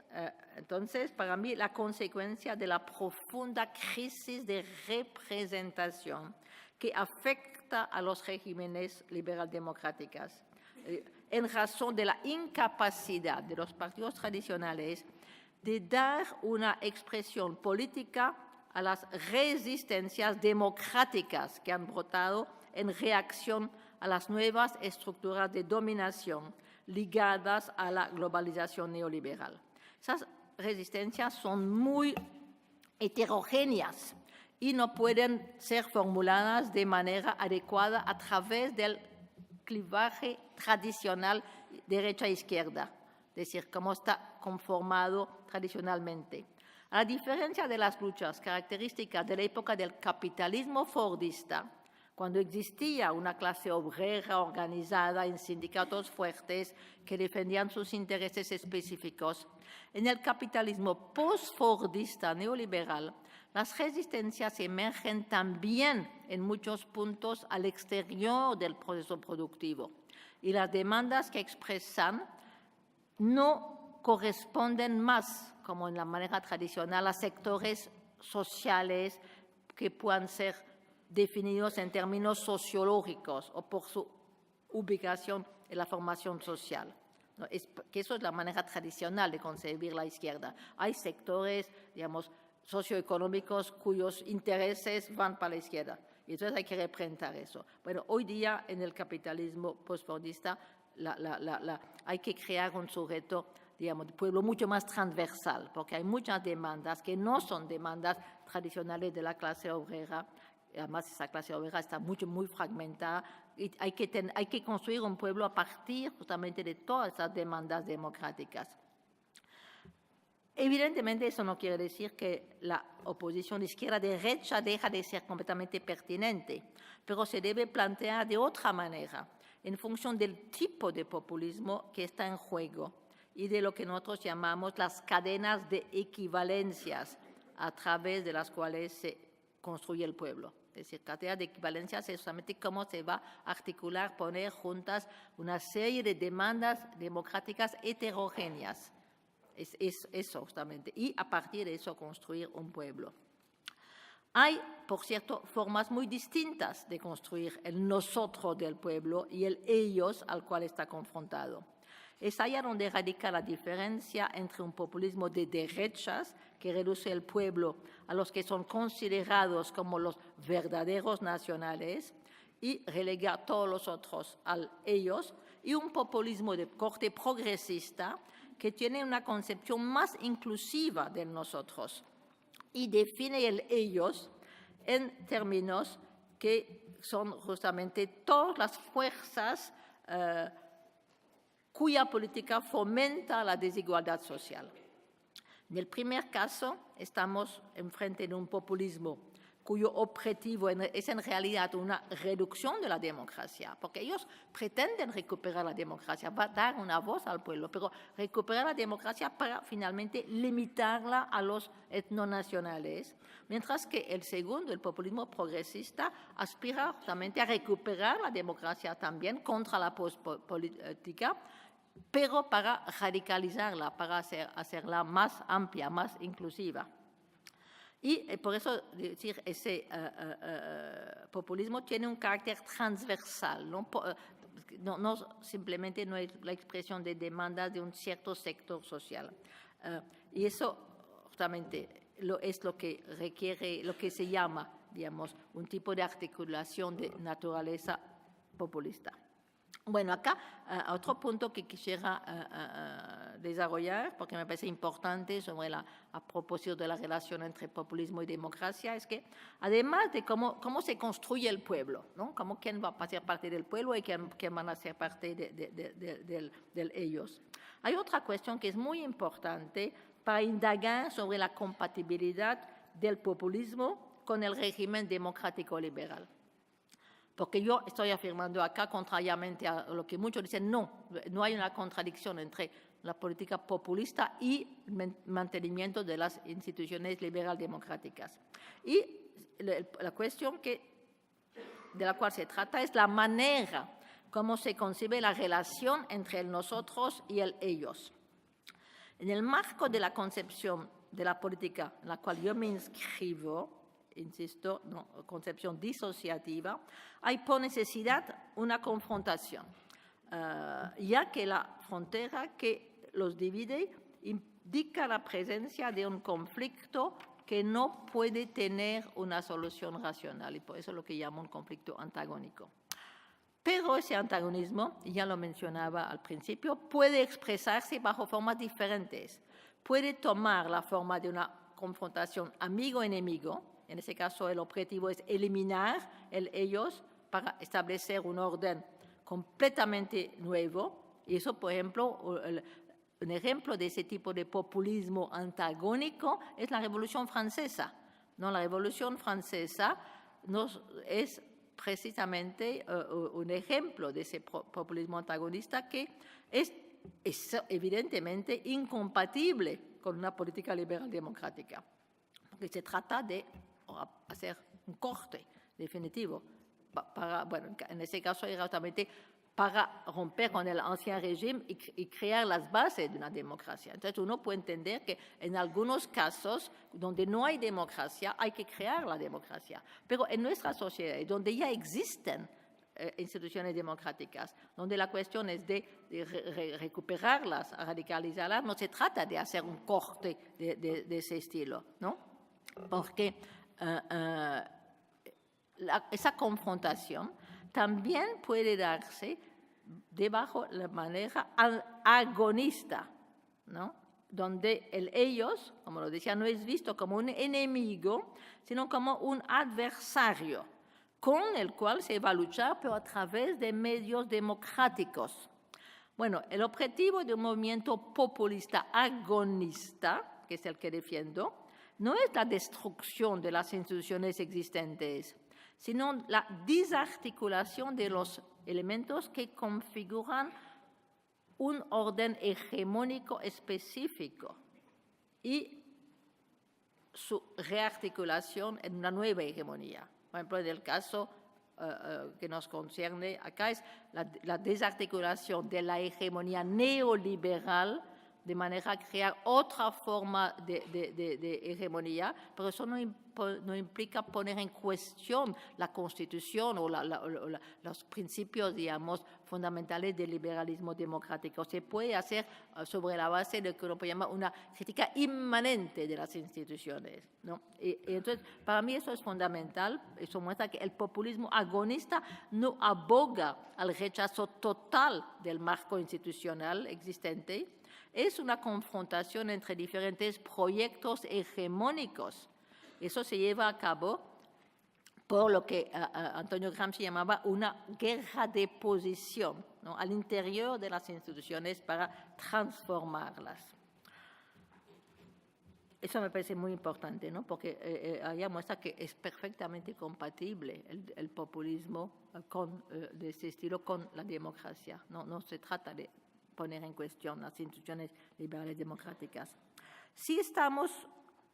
entonces, para mí, la consecuencia de la profunda crisis de representación que afecta a los regímenes liberal-democráticos en razón de la incapacidad de los partidos tradicionales de dar una expresión política a las resistencias democráticas que han brotado en reacción a las nuevas estructuras de dominación ligadas a la globalización neoliberal. Esas resistencias son muy heterogéneas y no pueden ser formuladas de manera adecuada a través del clivaje tradicional derecha-izquierda, es decir, cómo está conformado tradicionalmente. A la diferencia de las luchas características de la época del capitalismo fordista, cuando existía una clase obrera organizada en sindicatos fuertes que defendían sus intereses específicos, en el capitalismo post-fordista neoliberal, las resistencias emergen también en muchos puntos al exterior del proceso productivo y las demandas que expresan no corresponden más, como en la manera tradicional, a sectores sociales que puedan ser definidos en términos sociológicos o por su ubicación en la formación social. ¿No? Que eso es la manera tradicional de concebir la izquierda. Hay sectores, digamos, socioeconómicos cuyos intereses van para la izquierda. Y entonces hay que representar eso. Bueno, hoy día en el capitalismo postfordista hay que crear un sujeto, digamos, de pueblo mucho más transversal, porque hay muchas demandas que no son demandas tradicionales de la clase obrera. Además, esa clase obrera está muy fragmentada y hay que construir un pueblo a partir justamente de todas esas demandas democráticas. Evidentemente, eso no quiere decir que la oposición izquierda-derecha deja de ser completamente pertinente, pero se debe plantear de otra manera, en función del tipo de populismo que está en juego y de lo que nosotros llamamos las cadenas de equivalencias a través de las cuales se construye el pueblo. Es decir, cadena de equivalencias es justamente cómo se va a articular, poner juntas una serie de demandas democráticas heterogéneas. Es eso justamente. Y a partir de eso construir un pueblo. Hay, por cierto, formas muy distintas de construir el nosotros del pueblo y el ellos al cual está confrontado. Es allá donde radica la diferencia entre un populismo de derechas que reduce el pueblo a los que son considerados como los verdaderos nacionales y relega a todos los otros a ellos, y un populismo de corte progresista que tiene una concepción más inclusiva de nosotros y define el ellos en términos que son justamente todas las fuerzas cuya política fomenta la desigualdad social. En el primer caso, estamos enfrente de un populismo cuyo objetivo es en realidad una reducción de la democracia, porque ellos pretenden recuperar la democracia, va a dar una voz al pueblo, pero recuperar la democracia para finalmente limitarla a los etnonacionales, mientras que el segundo, el populismo progresista, aspira justamente a recuperar la democracia también contra la política, pero para radicalizarla, para hacerla más amplia, más inclusiva. Y por eso decir, ese populismo tiene un carácter transversal, no simplemente no es la expresión de demandas de un cierto sector social. Y eso justamente es lo que requiere, lo que se llama, digamos, un tipo de articulación de naturaleza populista. Bueno, acá otro punto que quisiera desarrollar, porque me parece importante a propósito de la relación entre populismo y democracia, es que además de cómo se construye el pueblo, ¿no? Quién va a ser parte del pueblo y quién van a ser parte de ellos. Hay otra cuestión que es muy importante para indagar sobre la compatibilidad del populismo con el régimen democrático liberal. Porque yo estoy afirmando acá, contrariamente a lo que muchos dicen, no hay una contradicción entre la política populista y el mantenimiento de las instituciones liberal democráticas. Y la cuestión de la cual se trata es la manera como se concibe la relación entre el nosotros y el ellos. En el marco de la concepción de la política en la cual yo me inscribo, insisto, concepción disociativa, hay por necesidad una confrontación, ya que la frontera que los divide indica la presencia de un conflicto que no puede tener una solución racional, y por eso es lo que llamo un conflicto antagónico. Pero ese antagonismo, ya lo mencionaba al principio, puede expresarse bajo formas diferentes. Puede tomar la forma de una confrontación amigo-enemigo. En ese caso, el objetivo es eliminar el ellos para establecer un orden completamente nuevo. Y eso, por ejemplo, un ejemplo de ese tipo de populismo antagónico es la Revolución Francesa. ¿No? La Revolución Francesa es precisamente un ejemplo de ese populismo antagonista que es evidentemente incompatible con una política liberal democrática. Porque se trata de hacer un corte definitivo. Bueno, en ese caso era justamente para romper con el ancien régimen y crear las bases de una democracia. Entonces uno puede entender que en algunos casos donde no hay democracia hay que crear la democracia. Pero en nuestra sociedad, donde ya existen instituciones democráticas, donde la cuestión es de recuperarlas, radicalizarlas, no se trata de hacer un corte de ese estilo, ¿no? Porque esa confrontación también puede darse debajo la manera agonista, ¿no? Donde el ellos, como lo decía, no es visto como un enemigo, sino como un adversario con el cual se va a luchar, pero a través de medios democráticos. Bueno, el objetivo de un movimiento populista agonista, que es el que defiendo, no es la destrucción de las instituciones existentes, sino la desarticulación de los elementos que configuran un orden hegemónico específico y su rearticulación en una nueva hegemonía. Por ejemplo, en el caso que nos concierne acá es la desarticulación de la hegemonía neoliberal de manera a crear otra forma de hegemonía, pero eso no implica poner en cuestión la Constitución o los principios, digamos, fundamentales del liberalismo democrático. Se puede hacer sobre la base de lo que uno puede llamar una crítica inmanente de las instituciones, ¿no? Y entonces, para mí eso es fundamental. Eso muestra que el populismo agonista no aboga al rechazo total del marco institucional existente. Es una confrontación entre diferentes proyectos hegemónicos. Eso se lleva a cabo por lo que Antonio Gramsci llamaba una guerra de posición, ¿no?, al interior de las instituciones para transformarlas. Eso me parece muy importante, ¿no?, porque ella muestra que es perfectamente compatible el populismo de este estilo con la democracia. No se trata de poner en cuestión las instituciones liberales democráticas. Si estamos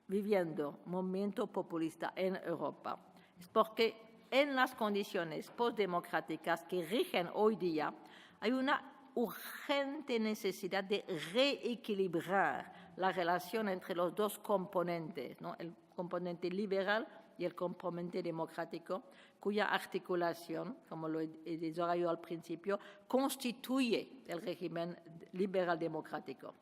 viviendo un momento populista en Europa, es porque en las condiciones postdemocráticas que rigen hoy día hay una urgente necesidad de reequilibrar la relación entre los dos componentes, ¿no?, el componente liberal y el componente democrático, cuya articulación, como lo he desarrollado al principio, constituye el régimen liberal democrático.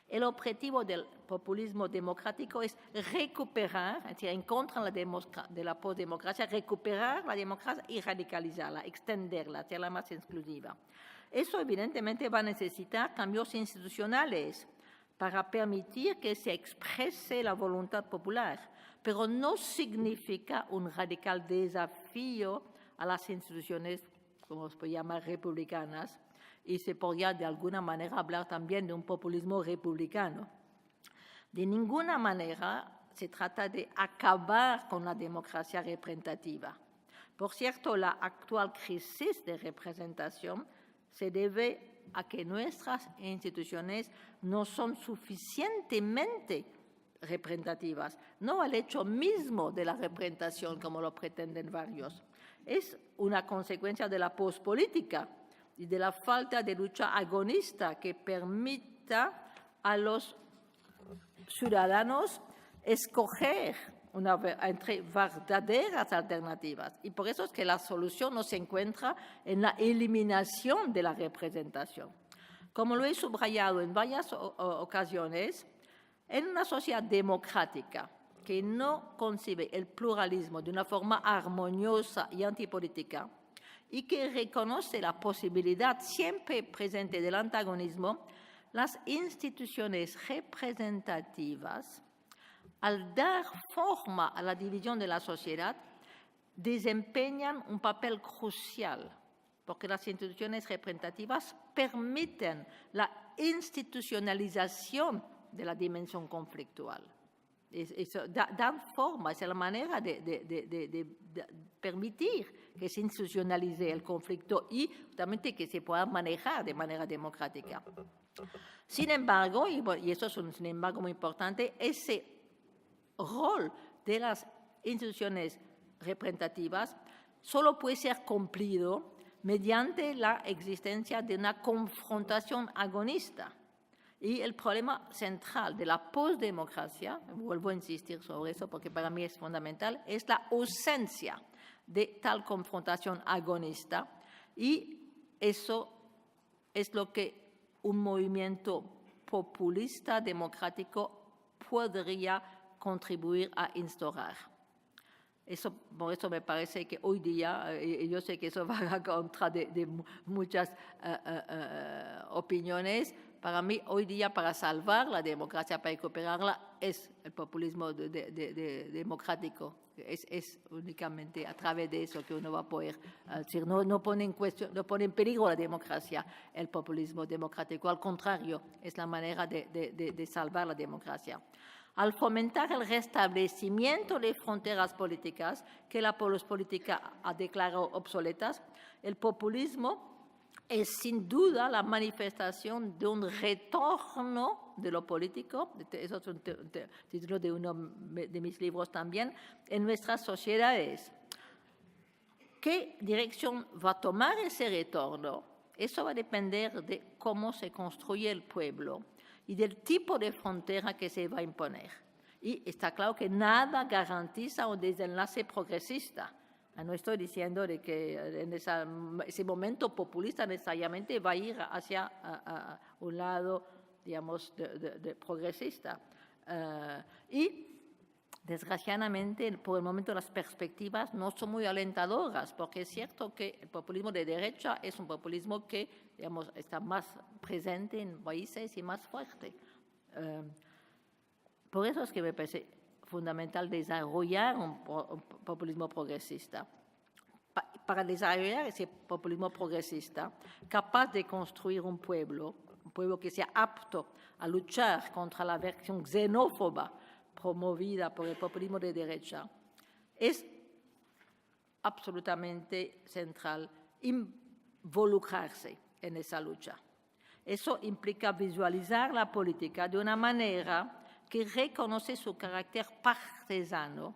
El objetivo del populismo democrático es recuperar, es decir, en contra de la postdemocracia, recuperar la democracia y radicalizarla, extenderla, hacerla más exclusiva. Eso evidentemente va a necesitar cambios institucionales para permitir que se exprese la voluntad popular, pero no significa un radical desafío a las instituciones, como se puede llamar, republicanas, y se podría de alguna manera hablar también de un populismo republicano. De ninguna manera se trata de acabar con la democracia representativa. Por cierto, la actual crisis de representación se debe a que nuestras instituciones no son suficientemente representativas, no al hecho mismo de la representación como lo pretenden varios. Es una consecuencia de la pospolítica y de la falta de lucha agonista que permita a los ciudadanos escoger entre verdaderas alternativas. Y por eso es que la solución no se encuentra en la eliminación de la representación. Como lo he subrayado en varias ocasiones, en una sociedad democrática que no concibe el pluralismo de una forma armoniosa y antipolítica y que reconoce la posibilidad siempre presente del antagonismo, las instituciones representativas, al dar forma a la división de la sociedad, desempeñan un papel crucial, porque las instituciones representativas permiten la institucionalización de la dimensión conflictual. Dan forma, es la manera de permitir que se institucionalice el conflicto y justamente que se pueda manejar de manera democrática. Sin embargo, y eso es un sin embargo muy importante, ese rol de las instituciones representativas solo puede ser cumplido mediante la existencia de una confrontación agonista. Y el problema central de la postdemocracia, vuelvo a insistir sobre eso porque para mí es fundamental, es la ausencia de tal confrontación agonista, y eso es lo que un movimiento populista democrático podría contribuir a instaurar. Por eso me parece que hoy día, yo sé que eso va a contra de muchas opiniones, para mí, hoy día, para salvar la democracia, para recuperarla, es el populismo democrático. Es únicamente a través de eso que uno va a poder decir, no pone en cuestión, no pone en peligro la democracia, el populismo democrático. Al contrario, es la manera de salvar la democracia. Al fomentar el restablecimiento de fronteras políticas que la política ha declarado obsoletas, el populismo es sin duda la manifestación de un retorno de lo político, eso es un título de uno de mis libros también, en nuestras sociedades. ¿Qué dirección va a tomar ese retorno? Eso va a depender de cómo se construye el pueblo y del tipo de frontera que se va a imponer. Y está claro que nada garantiza un desenlace progresista. No estoy diciendo de que en ese momento populista necesariamente va a ir hacia un lado, digamos, de progresista. Y desgraciadamente, por el momento, las perspectivas no son muy alentadoras, porque es cierto que el populismo de derecha es un populismo que, digamos, está más presente en países y más fuerte. Por eso es que me parece fundamental desarrollar un populismo progresista. Para desarrollar ese populismo progresista, capaz de construir un pueblo que sea apto a luchar contra la versión xenófoba promovida por el populismo de derecha, es absolutamente central involucrarse en esa lucha. Eso implica visualizar la política de una manera que reconoce su carácter partisano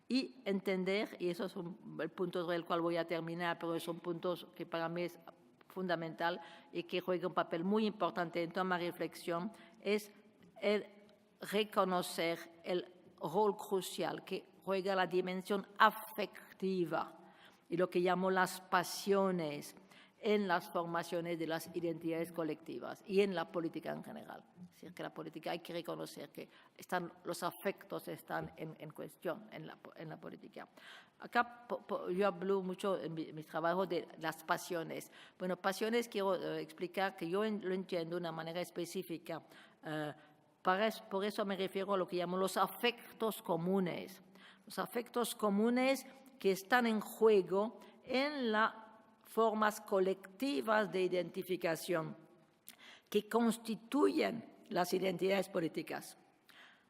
y entender, y eso es el punto del cual voy a terminar, pero son puntos que para mí es fundamental y que juega un papel muy importante en toda mi reflexión, es el reconocer el rol crucial que juega la dimensión afectiva y lo que llamo las pasiones en las formaciones de las identidades colectivas y en la política en general. Es decir, que la política hay que reconocer que los afectos están en cuestión en la política. Acá yo hablo mucho en mis trabajos de las pasiones. Bueno, pasiones quiero explicar que yo lo entiendo de una manera específica. Por eso me refiero a lo que llamo los afectos comunes. Los afectos comunes que están en juego en las formas colectivas de identificación que constituyen las identidades políticas.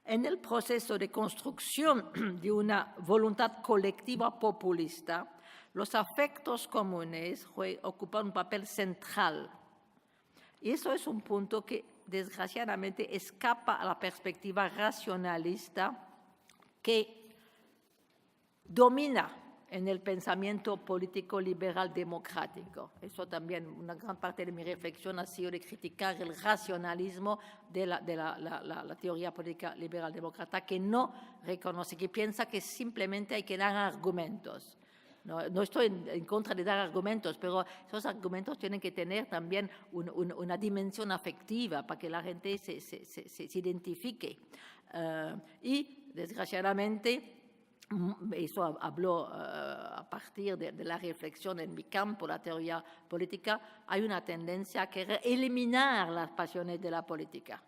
En el proceso de construcción de una voluntad colectiva populista, los afectos comunes ocupan un papel central. Y eso es un punto que desgraciadamente escapa a la perspectiva racionalista que domina en el pensamiento político liberal democrático. Eso también, una gran parte de mi reflexión ha sido de criticar el racionalismo de la teoría política liberal demócrata, que no reconoce, que piensa que simplemente hay que dar argumentos. No estoy en contra de dar argumentos, pero esos argumentos tienen que tener también una dimensión afectiva para que la gente se identifique. Y, desgraciadamente, eso habló a partir de la reflexión en mi campo, la teoría política, hay una tendencia a querer eliminar las pasiones de la política.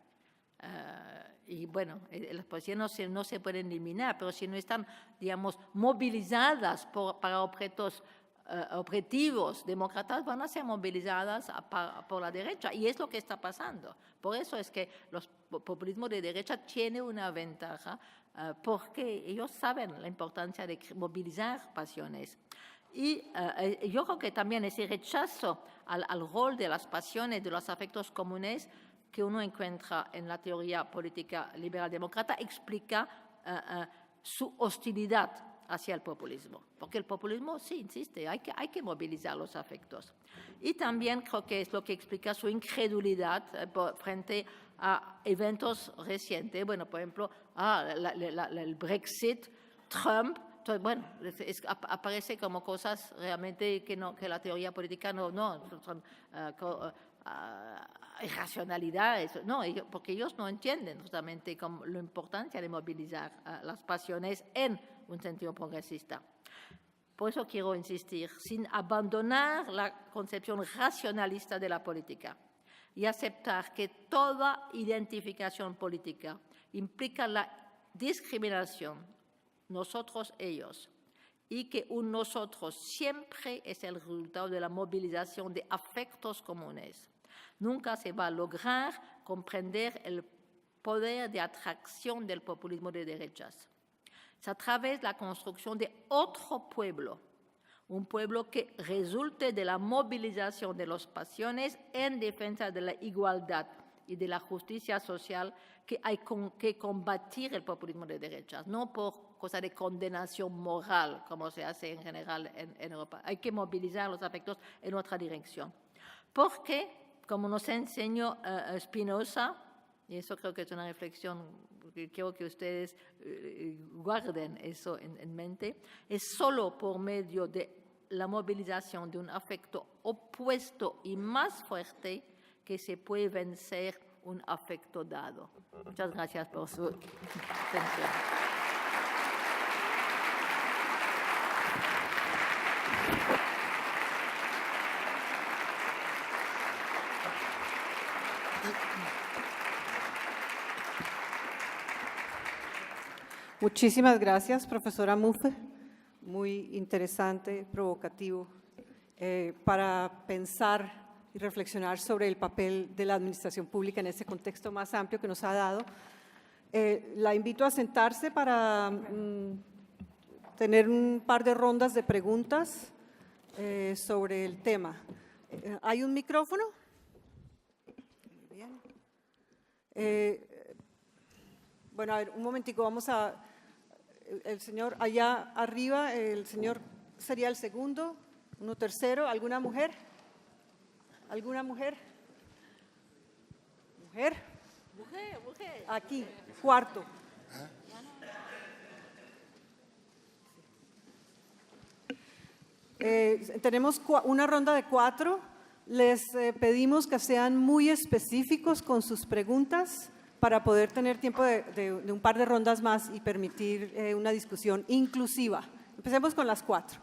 Y bueno, las pasiones no se pueden eliminar, pero si no están, digamos, movilizadas para objetivos demócratas, van a ser movilizadas por la derecha. Y es lo que está pasando. Por eso es que los populismos de derecha tienen una ventaja, porque ellos saben la importancia de movilizar pasiones. Y yo creo que también ese rechazo al rol de las pasiones, de los afectos comunes, que uno encuentra en la teoría política liberal demócrata, explica su hostilidad hacia el populismo. Porque el populismo, sí, insiste, hay que movilizar los afectos. Y también creo que es lo que explica su incredulidad frente a eventos recientes. Bueno, por ejemplo, el Brexit, Trump. Entonces, bueno, aparece como cosas realmente que la teoría política no son irracionalidades, no, porque ellos no entienden justamente la importancia de movilizar las pasiones en un sentido progresista. Por eso quiero insistir, sin abandonar la concepción racionalista de la política, y aceptar que toda identificación política implica la discriminación, nosotros, ellos, y que un nosotros siempre es el resultado de la movilización de afectos comunes. Nunca se va a lograr comprender el poder de atracción del populismo de derechas. Es a través de la construcción de otro pueblo, un pueblo que resulte de la movilización de las pasiones en defensa de la igualdad y de la justicia social, que hay que combatir el populismo de derechas, no por cosa de condenación moral, como se hace en general en Europa. Hay que movilizar los afectos en otra dirección. Porque, como nos enseñó Spinoza, y eso creo que es una reflexión que quiero que ustedes guarden eso en mente, es solo por medio de la movilización de un afecto opuesto y más fuerte que se puede vencer un afecto dado. Muchas gracias por su atención. Muchísimas gracias, profesora Muffe. Muy interesante, provocativo, para pensar y reflexionar sobre el papel de la administración pública en este contexto más amplio que nos ha dado. La invito a sentarse para tener un par de rondas de preguntas sobre el tema. ¿Hay un micrófono? Muy bien. Bueno, a ver, un momentico, vamos a… El señor allá arriba, el señor sería el segundo, uno tercero. ¿Alguna mujer? ¿Alguna mujer? ¿Mujer? Mujer. Aquí, cuarto. Tenemos una ronda de 4. Les pedimos que sean muy específicos con sus preguntas para poder tener tiempo de un par de rondas más y permitir una discusión inclusiva. Empecemos con las 4.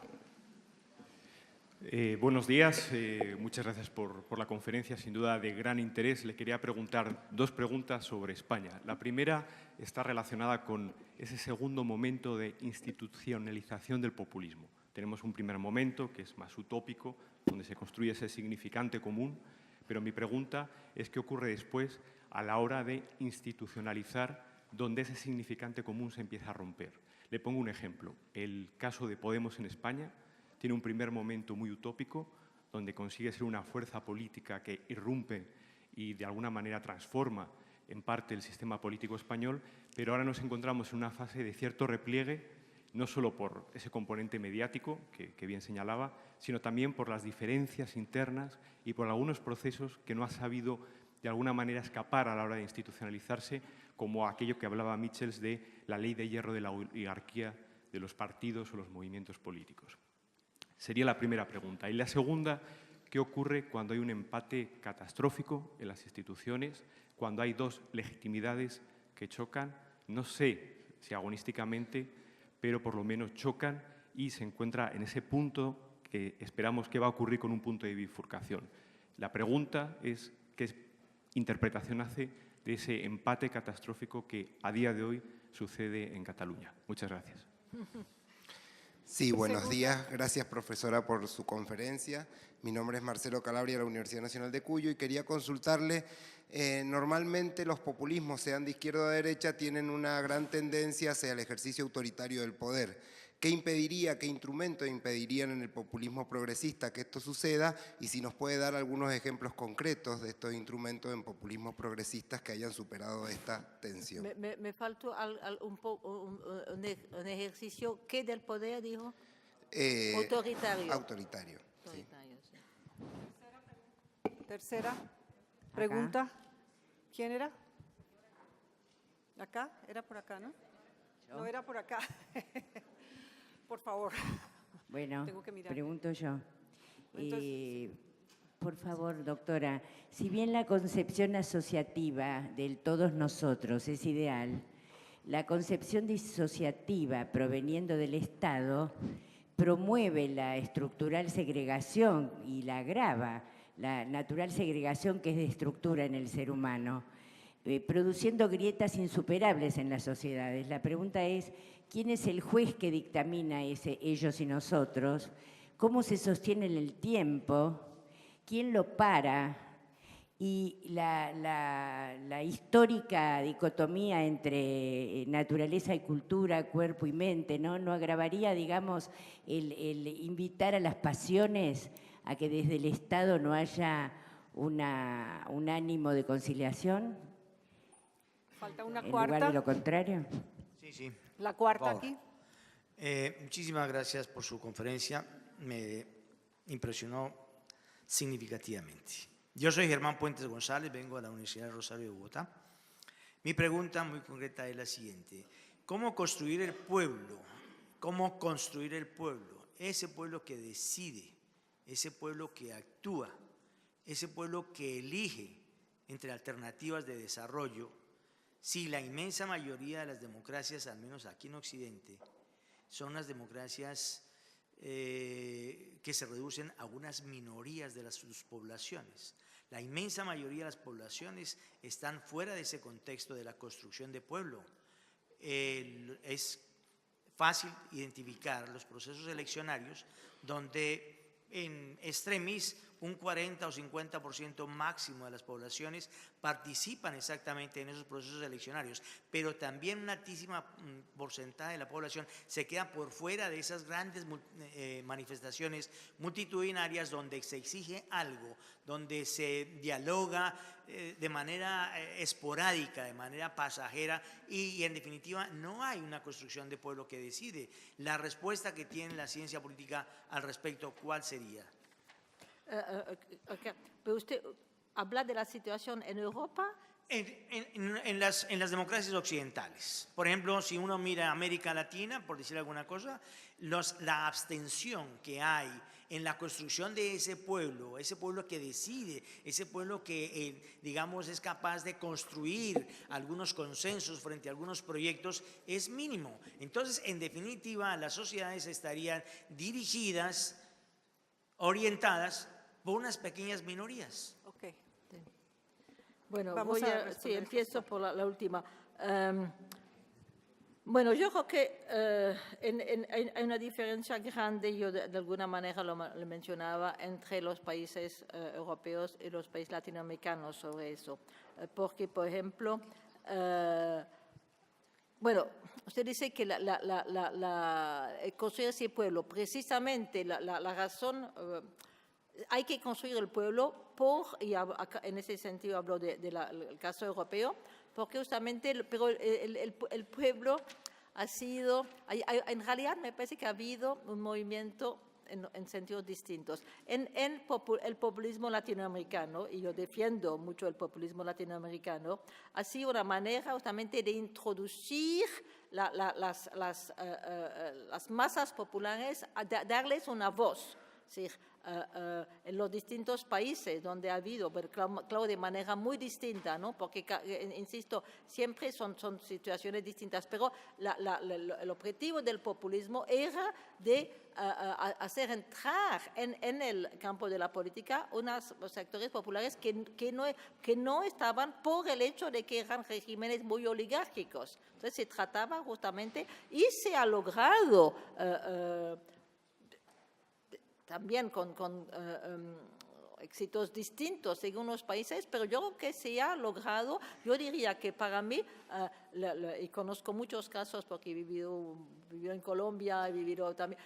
Buenos días, muchas gracias por la conferencia, sin duda de gran interés. Le quería preguntar 2 preguntas sobre España. La primera está relacionada con ese segundo momento de institucionalización del populismo. Tenemos un primer momento que es más utópico, donde se construye ese significante común, pero mi pregunta es qué ocurre después a la hora de institucionalizar, donde ese significante común se empieza a romper. Le pongo un ejemplo. El caso de Podemos en España tiene un primer momento muy utópico, donde consigue ser una fuerza política que irrumpe y de alguna manera transforma en parte el sistema político español, pero ahora nos encontramos en una fase de cierto repliegue, no solo por ese componente mediático que bien señalaba, sino también por las diferencias internas y por algunos procesos que no ha sabido de alguna manera escapar a la hora de institucionalizarse, como aquello que hablaba Michels de la ley de hierro de la oligarquía de los partidos o los movimientos políticos. Sería la primera pregunta. Y la segunda, ¿qué ocurre cuando hay un empate catastrófico en las instituciones, cuando hay 2 legitimidades que chocan? No sé si agonísticamente, pero por lo menos chocan y se encuentra en ese punto que esperamos que va a ocurrir con un punto de bifurcación. La pregunta es ¿qué interpretación hace de ese empate catastrófico que a día de hoy sucede en Cataluña? Muchas gracias. Sí, buenos días. Gracias, profesora, por su conferencia. Mi nombre es Marcelo Calabria, de la Universidad Nacional de Cuyo, y quería consultarle, normalmente los populismos, sean de izquierda o de derecha, tienen una gran tendencia hacia el ejercicio autoritario del poder. ¿Qué impediría, qué instrumentos impedirían en el populismo progresista que esto suceda? Y si nos puede dar algunos ejemplos concretos de estos instrumentos en populismos progresistas que hayan superado esta tensión. Me faltó un ejercicio. ¿Qué del poder, dijo? Autoritario. Autoritario. Autoritario, sí. Tercera pregunta. ¿Quién era? ¿Acá? Era por acá, ¿no? No era por acá. Por favor. Bueno, Tengo que mirar. pregunto yo. Entonces, Por favor, doctora, si bien la concepción asociativa del todos nosotros es ideal, la concepción disociativa proveniendo del Estado promueve la estructural segregación y la agrava, la natural segregación que es de estructura en el ser humano, produciendo grietas insuperables en las sociedades. La pregunta es, ¿quién es el juez que dictamina ese ellos y nosotros? ¿Cómo se sostiene en el tiempo? ¿Quién lo para? Y la histórica dicotomía entre naturaleza y cultura, cuerpo y mente, ¿no agravaría, digamos, el invitar a las pasiones a que desde el Estado no haya un ánimo de conciliación? Falta una ¿En cuarta. lugar de lo contrario? Sí, sí. La cuarta Por favor. aquí. Muchísimas gracias por su conferencia. Me impresionó significativamente. Yo soy Germán Puentes González, vengo de la Universidad de Rosario de Bogotá. Mi pregunta muy concreta es la siguiente. ¿Cómo construir el pueblo? ¿Cómo construir el pueblo? Ese pueblo que decide, ese pueblo que actúa, ese pueblo que elige entre alternativas de desarrollo, si la inmensa mayoría de las democracias, al menos aquí en Occidente, son unas democracias que se reducen a unas minorías de sus poblaciones. La inmensa mayoría de las poblaciones están fuera de ese contexto de la construcción de pueblo. Es fácil identificar los procesos eleccionarios donde en extremis un 40 o 50% máximo de las poblaciones participan exactamente en esos procesos eleccionarios, pero también un altísimo porcentaje de la población se queda por fuera de esas grandes manifestaciones multitudinarias donde se exige algo, donde se dialoga de manera esporádica, de manera pasajera y en definitiva no hay una construcción de pueblo que decide. La respuesta que tiene la ciencia política al respecto, ¿cuál sería? Okay. Pero usted habla de la situación en Europa. En las democracias occidentales. Por ejemplo, si uno mira América Latina, por decir alguna cosa, la abstención que hay en la construcción de ese pueblo que decide, ese pueblo que, digamos, es capaz de construir algunos consensos frente a algunos proyectos, es mínimo. Entonces, en definitiva, las sociedades estarían dirigidas, orientadas por unas pequeñas minorías. Okay. Bueno, sí, empiezo por la última. Bueno, yo creo que hay una diferencia grande, yo de alguna manera lo mencionaba, entre los países europeos y los países latinoamericanos sobre eso. Porque, por ejemplo, bueno, usted dice que construir ese pueblo, precisamente la razón, hay que construir el pueblo y en ese sentido hablo del caso europeo, porque justamente el pueblo ha sido, en realidad me parece que ha habido un movimiento en sentidos distintos. El populismo latinoamericano, y yo defiendo mucho el populismo latinoamericano, ha sido una manera justamente de introducir las masas populares, darles una voz. Es decir, en los distintos países donde ha habido, pero claro, de manera muy distinta, ¿no? Porque, insisto, siempre son situaciones distintas, pero el objetivo del populismo era de hacer entrar en el campo de la política unos sectores populares que no estaban por el hecho de que eran regímenes muy oligárquicos. Entonces se trataba justamente, y se ha logrado también con éxitos distintos en unos países, pero yo creo que se ha logrado, yo diría que para mí, y conozco muchos casos porque he vivido en Colombia, he vivido también,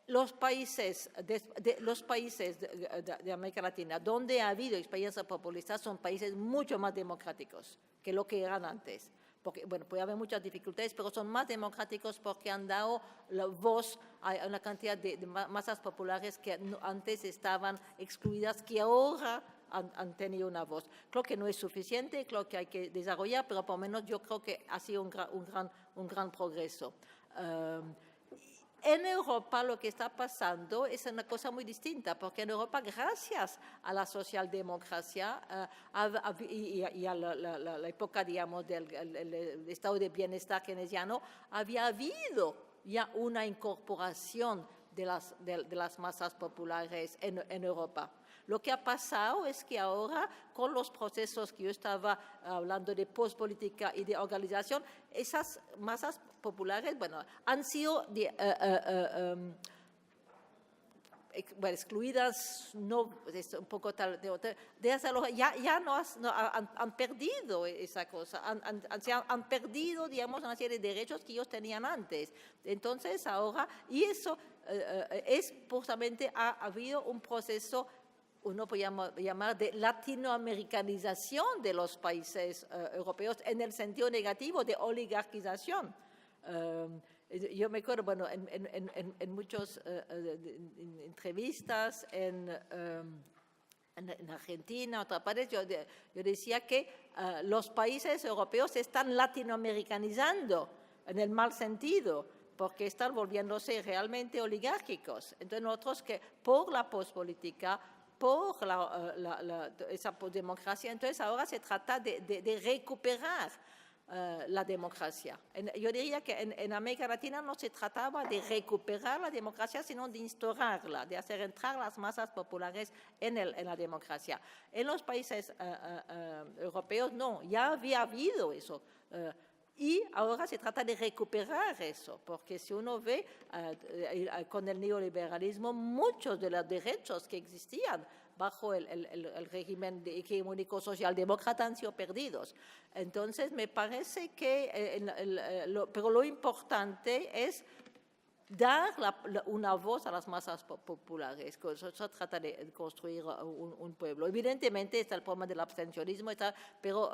los países de América Latina donde ha habido experiencias populistas son países mucho más democráticos que lo que eran antes. Porque, bueno, puede haber muchas dificultades, pero son más democráticos porque han dado la voz a una cantidad de masas populares que antes estaban excluidas, que ahora han tenido una voz. Creo que no es suficiente, creo que hay que desarrollar, pero por lo menos yo creo que ha sido un gran progreso. En Europa lo que está pasando es una cosa muy distinta, porque en Europa, gracias a la socialdemocracia y a la época, digamos, del estado de bienestar keynesiano, había habido ya una incorporación de las masas populares en Europa. Lo que ha pasado es que ahora, con los procesos que yo estaba hablando de postpolítica y de organización, esas masas populares, bueno, han sido excluidas, no, es un poco tal, de esa lógica, ya no, han perdido esa cosa, han perdido, digamos, una serie de derechos que ellos tenían antes. Entonces, ahora, y eso es justamente, ha habido un proceso, uno puede llamar de latinoamericanización de los países europeos en el sentido negativo de oligarquización. Yo me acuerdo, bueno, en muchas entrevistas en Argentina, otra parte, yo decía que los países europeos se están latinoamericanizando en el mal sentido, porque están volviéndose realmente oligárquicos. Entonces nosotros que por la postpolítica, por esa postdemocracia, entonces ahora se trata de recuperar la democracia. Yo diría que en América Latina no se trataba de recuperar la democracia, sino de instaurarla, de hacer entrar las masas populares en la democracia. En los países europeos no, ya había habido eso. Y ahora se trata de recuperar eso, porque si uno ve con el neoliberalismo, muchos de los derechos que existían bajo el régimen hegemónico socialdemócrata han sido perdidos. Entonces, me parece que, pero lo importante es dar una voz a las masas populares. Eso trata de construir un pueblo. Evidentemente está el problema del abstencionismo, pero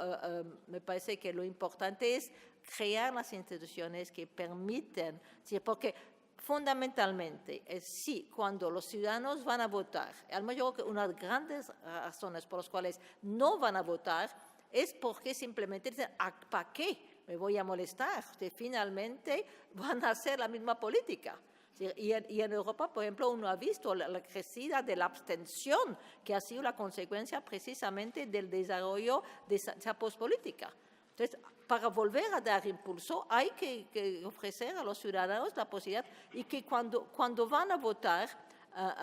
me parece que lo importante es crear las instituciones que permiten, porque fundamentalmente sí, cuando los ciudadanos van a votar, a lo mejor una de las grandes razones por las cuales no van a votar es porque simplemente dicen, ¿para qué me voy a molestar? Finalmente van a hacer la misma política. Y en Europa, por ejemplo, uno ha visto la crecida de la abstención, que ha sido la consecuencia precisamente del desarrollo de esa postpolítica. Entonces, para volver a dar impulso, hay que ofrecer a los ciudadanos la posibilidad y que cuando van a votar,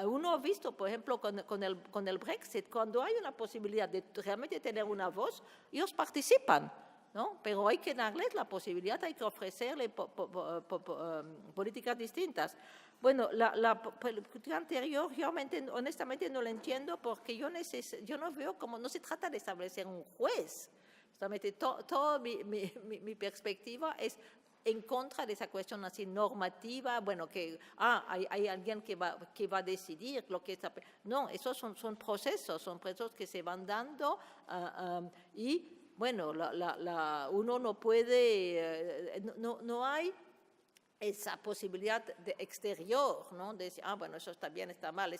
uno ha visto, por ejemplo, con el Brexit, cuando hay una posibilidad de realmente tener una voz, ellos participan, ¿no? Pero hay que darles la posibilidad, hay que ofrecerles políticas distintas. Bueno, la política anterior, honestamente no la entiendo porque yo no veo como, no se trata de establecer un juez. Toda mi perspectiva es en contra de esa cuestión así normativa, bueno, que hay alguien que va a decidir lo que está. No, esos son procesos que se van dando y, bueno, uno no puede, no hay esa posibilidad de exterior, ¿no? De decir, bueno, eso está bien, está mal.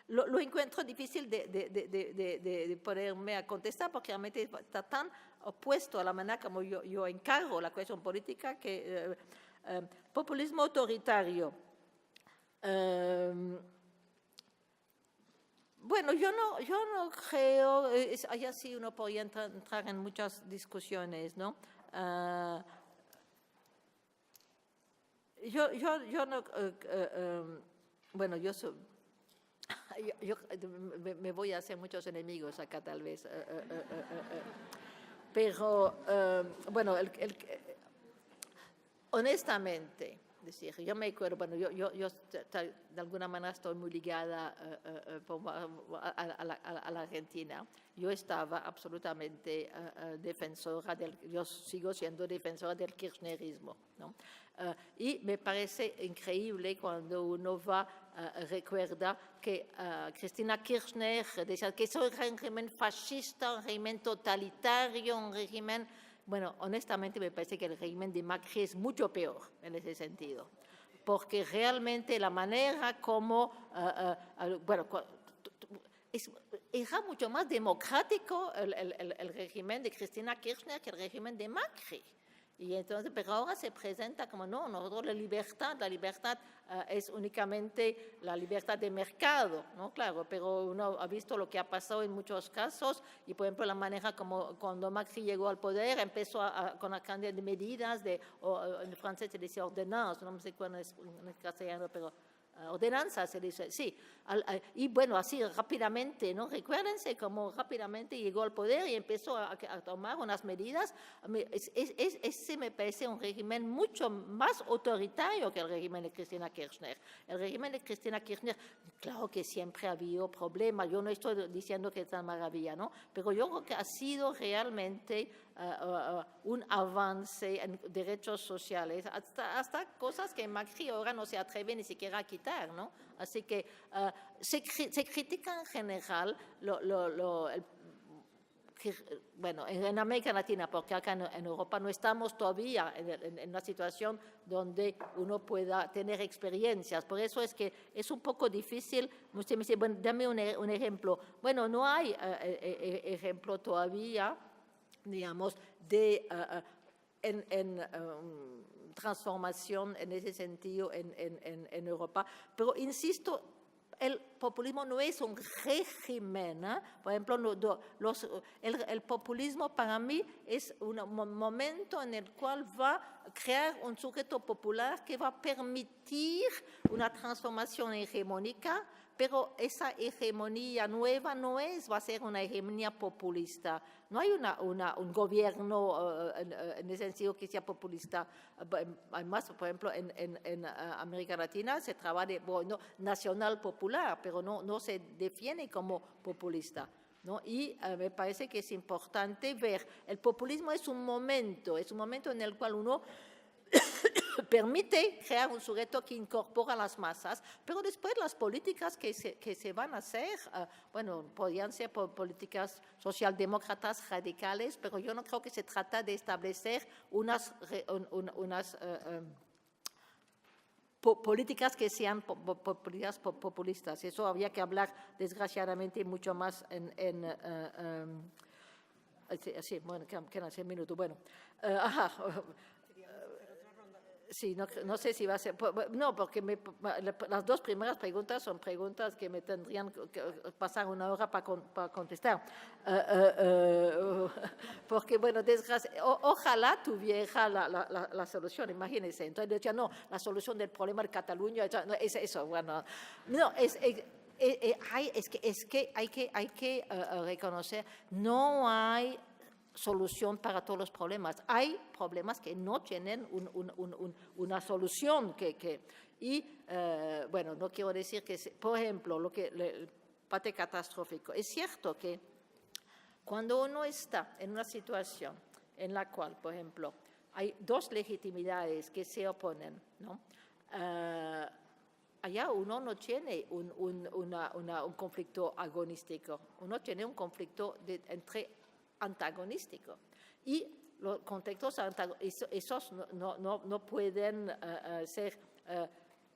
Lo encuentro difícil de ponerme a contestar porque realmente está tan opuesto a la manera como yo encargo la cuestión política que populismo autoritario. Bueno, yo no creo, allá sí uno podría entrar en muchas discusiones, ¿no? Yo no, bueno, yo me voy a hacer muchos enemigos acá tal vez, pero bueno, honestamente, decir, yo me acuerdo, bueno, yo de alguna manera estoy muy ligada a la Argentina. Yo estaba absolutamente defensora yo sigo siendo defensora del kirchnerismo, ¿no? Y me parece increíble cuando uno recuerda que Cristina Kirchner decía que es un régimen fascista, un régimen totalitario, un régimen. Bueno, honestamente me parece que el régimen de Macri es mucho peor en ese sentido, porque realmente la manera como, bueno, era mucho más democrático el régimen de Cristina Kirchner que el régimen de Macri. Y entonces, pero ahora se presenta como no, nosotros la libertad es únicamente la libertad de mercado, ¿no? Claro, pero uno ha visto lo que ha pasado en muchos casos y, por ejemplo, la manera como cuando Macri llegó al poder empezó con la cantidad de medidas, en francés se dice ordenanzas, no sé cuál es en castellano, pero ordenanza, se dice, sí. Y bueno, así rápidamente, ¿no? Recuérdense cómo rápidamente llegó al poder y empezó a tomar unas medidas. Ese me parece un régimen mucho más autoritario que el régimen de Cristina Kirchner. El régimen de Cristina Kirchner, claro que siempre ha habido problemas, yo no estoy diciendo que es tan maravilla, ¿no? Pero yo creo que ha sido realmente un avance en derechos sociales, hasta cosas que Macri ahora no se atreve ni siquiera a quitar, ¿no? Así que se critica en general bueno, en América Latina, porque acá en Europa no estamos todavía en una situación donde uno pueda tener experiencias. Por eso es que es un poco difícil. Usted me dice, bueno, dame un ejemplo. Bueno, no hay ejemplo todavía, digamos, de transformación en ese sentido en Europa. Pero insisto, el populismo no es un régimen, ¿eh? Por ejemplo, el populismo para mí es un momento en el cual va a crear un sujeto popular que va a permitir una transformación hegemónica, pero esa hegemonía nueva va a ser una hegemonía populista. No hay un gobierno en ese sentido que sea populista. Además, por ejemplo, en América Latina se trabaja de nacional popular, pero no se define como populista, ¿no? Y me parece que es importante ver, el populismo es un momento en el cual uno permite crear un sujeto que incorpora a las masas, pero después las políticas que se van a hacer, bueno, podrían ser políticas socialdemócratas radicales, pero yo no creo que se trata de establecer unas políticas que sean políticas populistas. Eso habría que hablar, desgraciadamente, mucho más sí, bueno, quedan 6 minutos. Bueno, sí, no sé si va a ser... No, porque las dos primeras preguntas son preguntas que me tendrían que pasar 1 hora para contestar. Porque, bueno, ojalá tuviera la solución, imagínense. Entonces decía, no, la solución del problema de Cataluña, es eso, bueno. No, es que hay que reconocer, no hay solución para todos los problemas. Hay problemas que no tienen una solución. Bueno, no quiero decir que, por ejemplo, el parte catastrófico. Es cierto que cuando uno está en una situación en la cual, por ejemplo, hay 2 legitimidades que se oponen, ¿no? Allá uno no tiene un conflicto agonístico, uno tiene un conflicto entre antagonístico. Y los contextos esos no pueden ser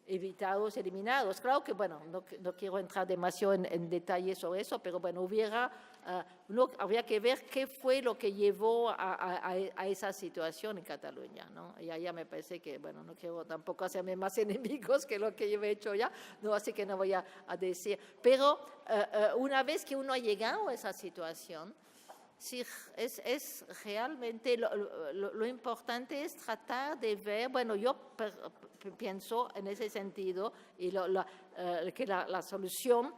evitados, eliminados. Claro que, bueno, no quiero entrar demasiado en detalles sobre eso, pero bueno, habría que ver qué fue lo que llevó a esa situación en Cataluña, ¿no? Y allá me parece que, bueno, no quiero tampoco hacerme más enemigos que lo que yo he hecho ya, no, así que no voy a decir. Pero una vez que uno ha llegado a esa situación, sí, es realmente lo importante es tratar de ver, bueno, yo pienso en ese sentido y que la solución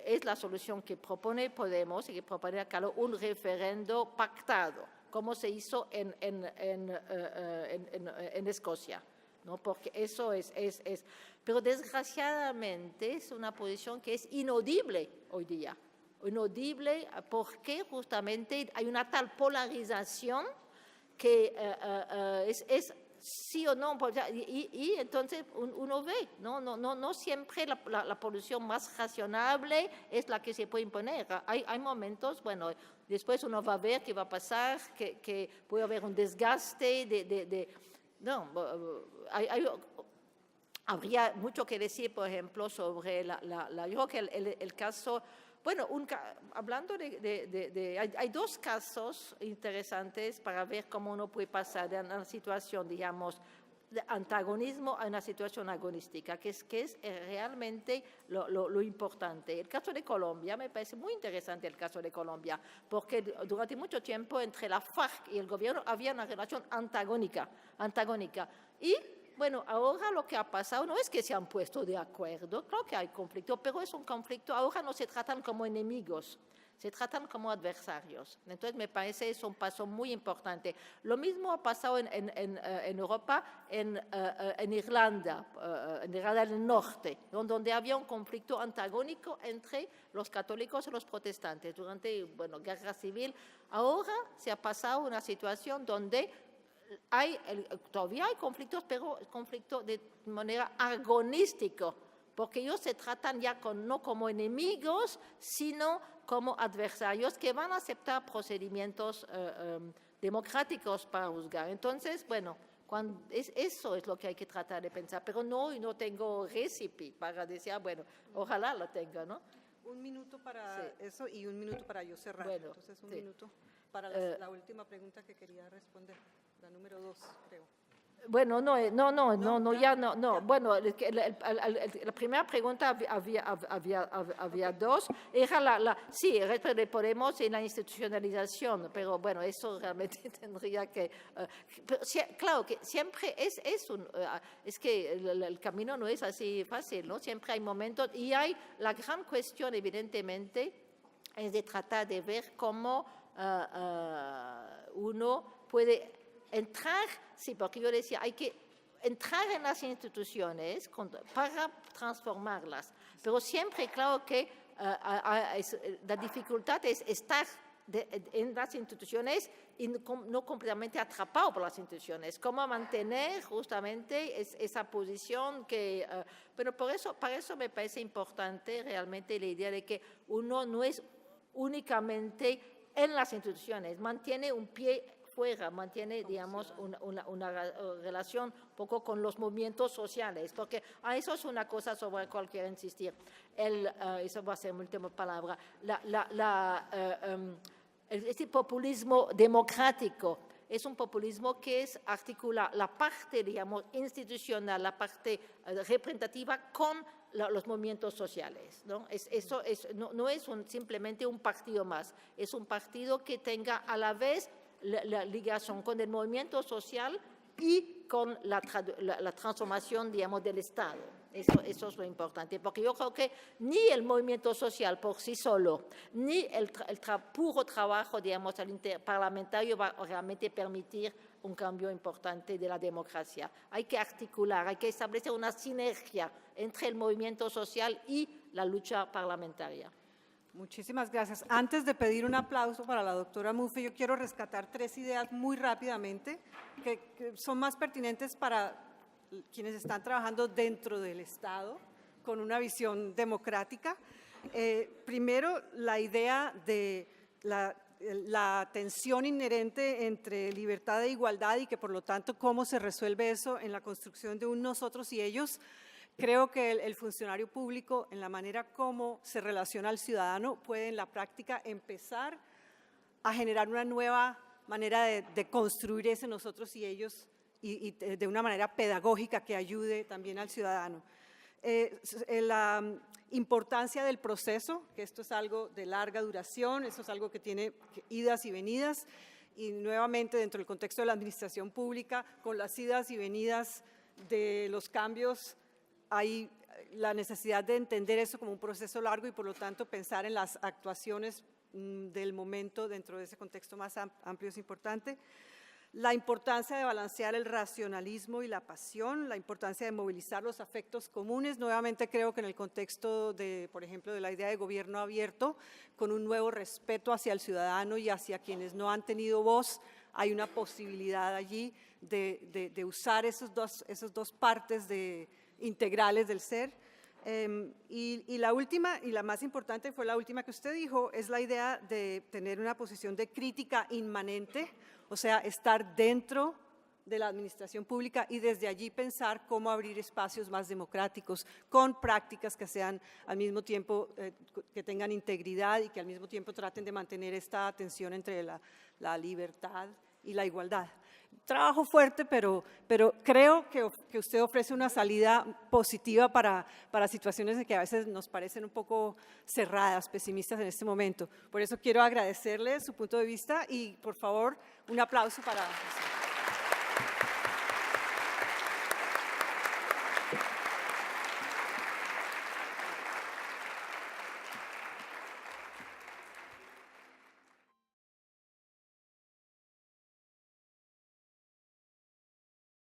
es la solución que propone Podemos y que propone acá un referendo pactado, como se hizo en Escocia, ¿no? Porque eso es. Pero desgraciadamente es una posición que es inaudible hoy día. Inaudible porque justamente hay una tal polarización que es sí o no, y entonces uno ve, no siempre la posición más razonable es la que se puede imponer. Hay momentos, bueno, después uno va a ver qué va a pasar, que puede haber un desgaste habría mucho que decir, por ejemplo, sobre yo creo que el caso. Bueno, hablando hay 2 casos interesantes para ver cómo uno puede pasar de una situación, digamos, de antagonismo a una situación agonística, que es realmente lo importante. El caso de Colombia, me parece muy interesante el caso de Colombia, porque durante mucho tiempo entre la FARC y el gobierno había una relación antagónica. Y bueno, ahora lo que ha pasado no es que se han puesto de acuerdo, claro que hay conflicto, pero es un conflicto, ahora no se tratan como enemigos, se tratan como adversarios. Entonces, me parece es un paso muy importante. Lo mismo ha pasado en Europa, en Irlanda del Norte, donde había un conflicto antagónico entre los católicos y los protestantes durante, bueno, guerra civil. Ahora se ha pasado una situación donde todavía hay conflictos, pero conflicto de manera agonística, porque ellos se tratan ya no como enemigos, sino como adversarios que van a aceptar procedimientos democráticos para juzgar. Entonces, bueno, eso es lo que hay que tratar de pensar, pero no tengo recipe para decir, bueno, ojalá lo tenga, ¿no? Un minuto para eso y un minuto para yo cerrar. Bueno, entonces, un minuto para la última pregunta que quería responder, la número 2, creo. Bueno, no. Bueno, la primera pregunta había dos. Era sí, Podemos en la institucionalización, pero bueno, eso realmente tendría que... claro que siempre es que el camino no es así fácil, ¿no? Siempre hay momentos y hay la gran cuestión, evidentemente, es de tratar de ver cómo uno puede entrar, sí, porque yo decía, hay que entrar en las instituciones para transformarlas, pero siempre claro que la dificultad es estar en las instituciones y no completamente atrapado por las instituciones, cómo mantener justamente esa posición que, pero para eso me parece importante realmente la idea de que uno no es únicamente en las instituciones, mantiene un pie fuera, mantiene, digamos, una relación un poco con los movimientos sociales, porque eso es una cosa sobre la cual quiero insistir. Eso va a ser mi última palabra. Este populismo democrático es un populismo que articula la parte, digamos, institucional, la parte representativa con los movimientos sociales, ¿no? No es simplemente un partido más, es un partido que tenga a la vez la ligación con el movimiento social y con la transformación, digamos, del Estado. Eso es lo importante, porque yo creo que ni el movimiento social por sí solo, ni el puro trabajo, digamos, parlamentario va a realmente permitir un cambio importante de la democracia. Hay que articular, hay que establecer una sinergia entre el movimiento social y la lucha parlamentaria. Muchísimas gracias. Antes de pedir un aplauso para la doctora Muffe, yo quiero rescatar 3 ideas muy rápidamente que son más pertinentes para quienes están trabajando dentro del Estado con una visión democrática. Primero, la idea de la tensión inherente entre libertad e igualdad y que por lo tanto cómo se resuelve eso en la construcción de un nosotros y ellos. Creo que el funcionario público, en la manera como se relaciona al ciudadano, puede en la práctica empezar a generar una nueva manera de construir ese nosotros y ellos y de una manera pedagógica que ayude también al ciudadano. La importancia del proceso, que esto es algo de larga duración, esto es algo que tiene idas y venidas, y nuevamente dentro del contexto de la administración pública, con las idas y venidas de los cambios, hay la necesidad de entender eso como un proceso largo y por lo tanto pensar en las actuaciones del momento dentro de ese contexto más amplio es importante. La importancia de balancear el racionalismo y la pasión, la importancia de movilizar los afectos comunes. Nuevamente creo que en el contexto de, por ejemplo, de la idea de gobierno abierto, con un nuevo respeto hacia el ciudadano y hacia quienes no han tenido voz, hay una posibilidad allí de usar esos dos partes integrales del ser. Y la última y la más importante fue la última que usted dijo, es la idea de tener una posición de crítica inmanente, o sea, estar dentro de la administración pública y desde allí pensar cómo abrir espacios más democráticos con prácticas que sean al mismo tiempo, que tengan integridad y que al mismo tiempo traten de mantener esta tensión entre la libertad y la igualdad. Trabajo fuerte, pero creo que usted ofrece una salida positiva para situaciones que a veces nos parecen un poco cerradas, pesimistas en este momento. Por eso quiero agradecerle su punto de vista y, por favor, un aplauso para...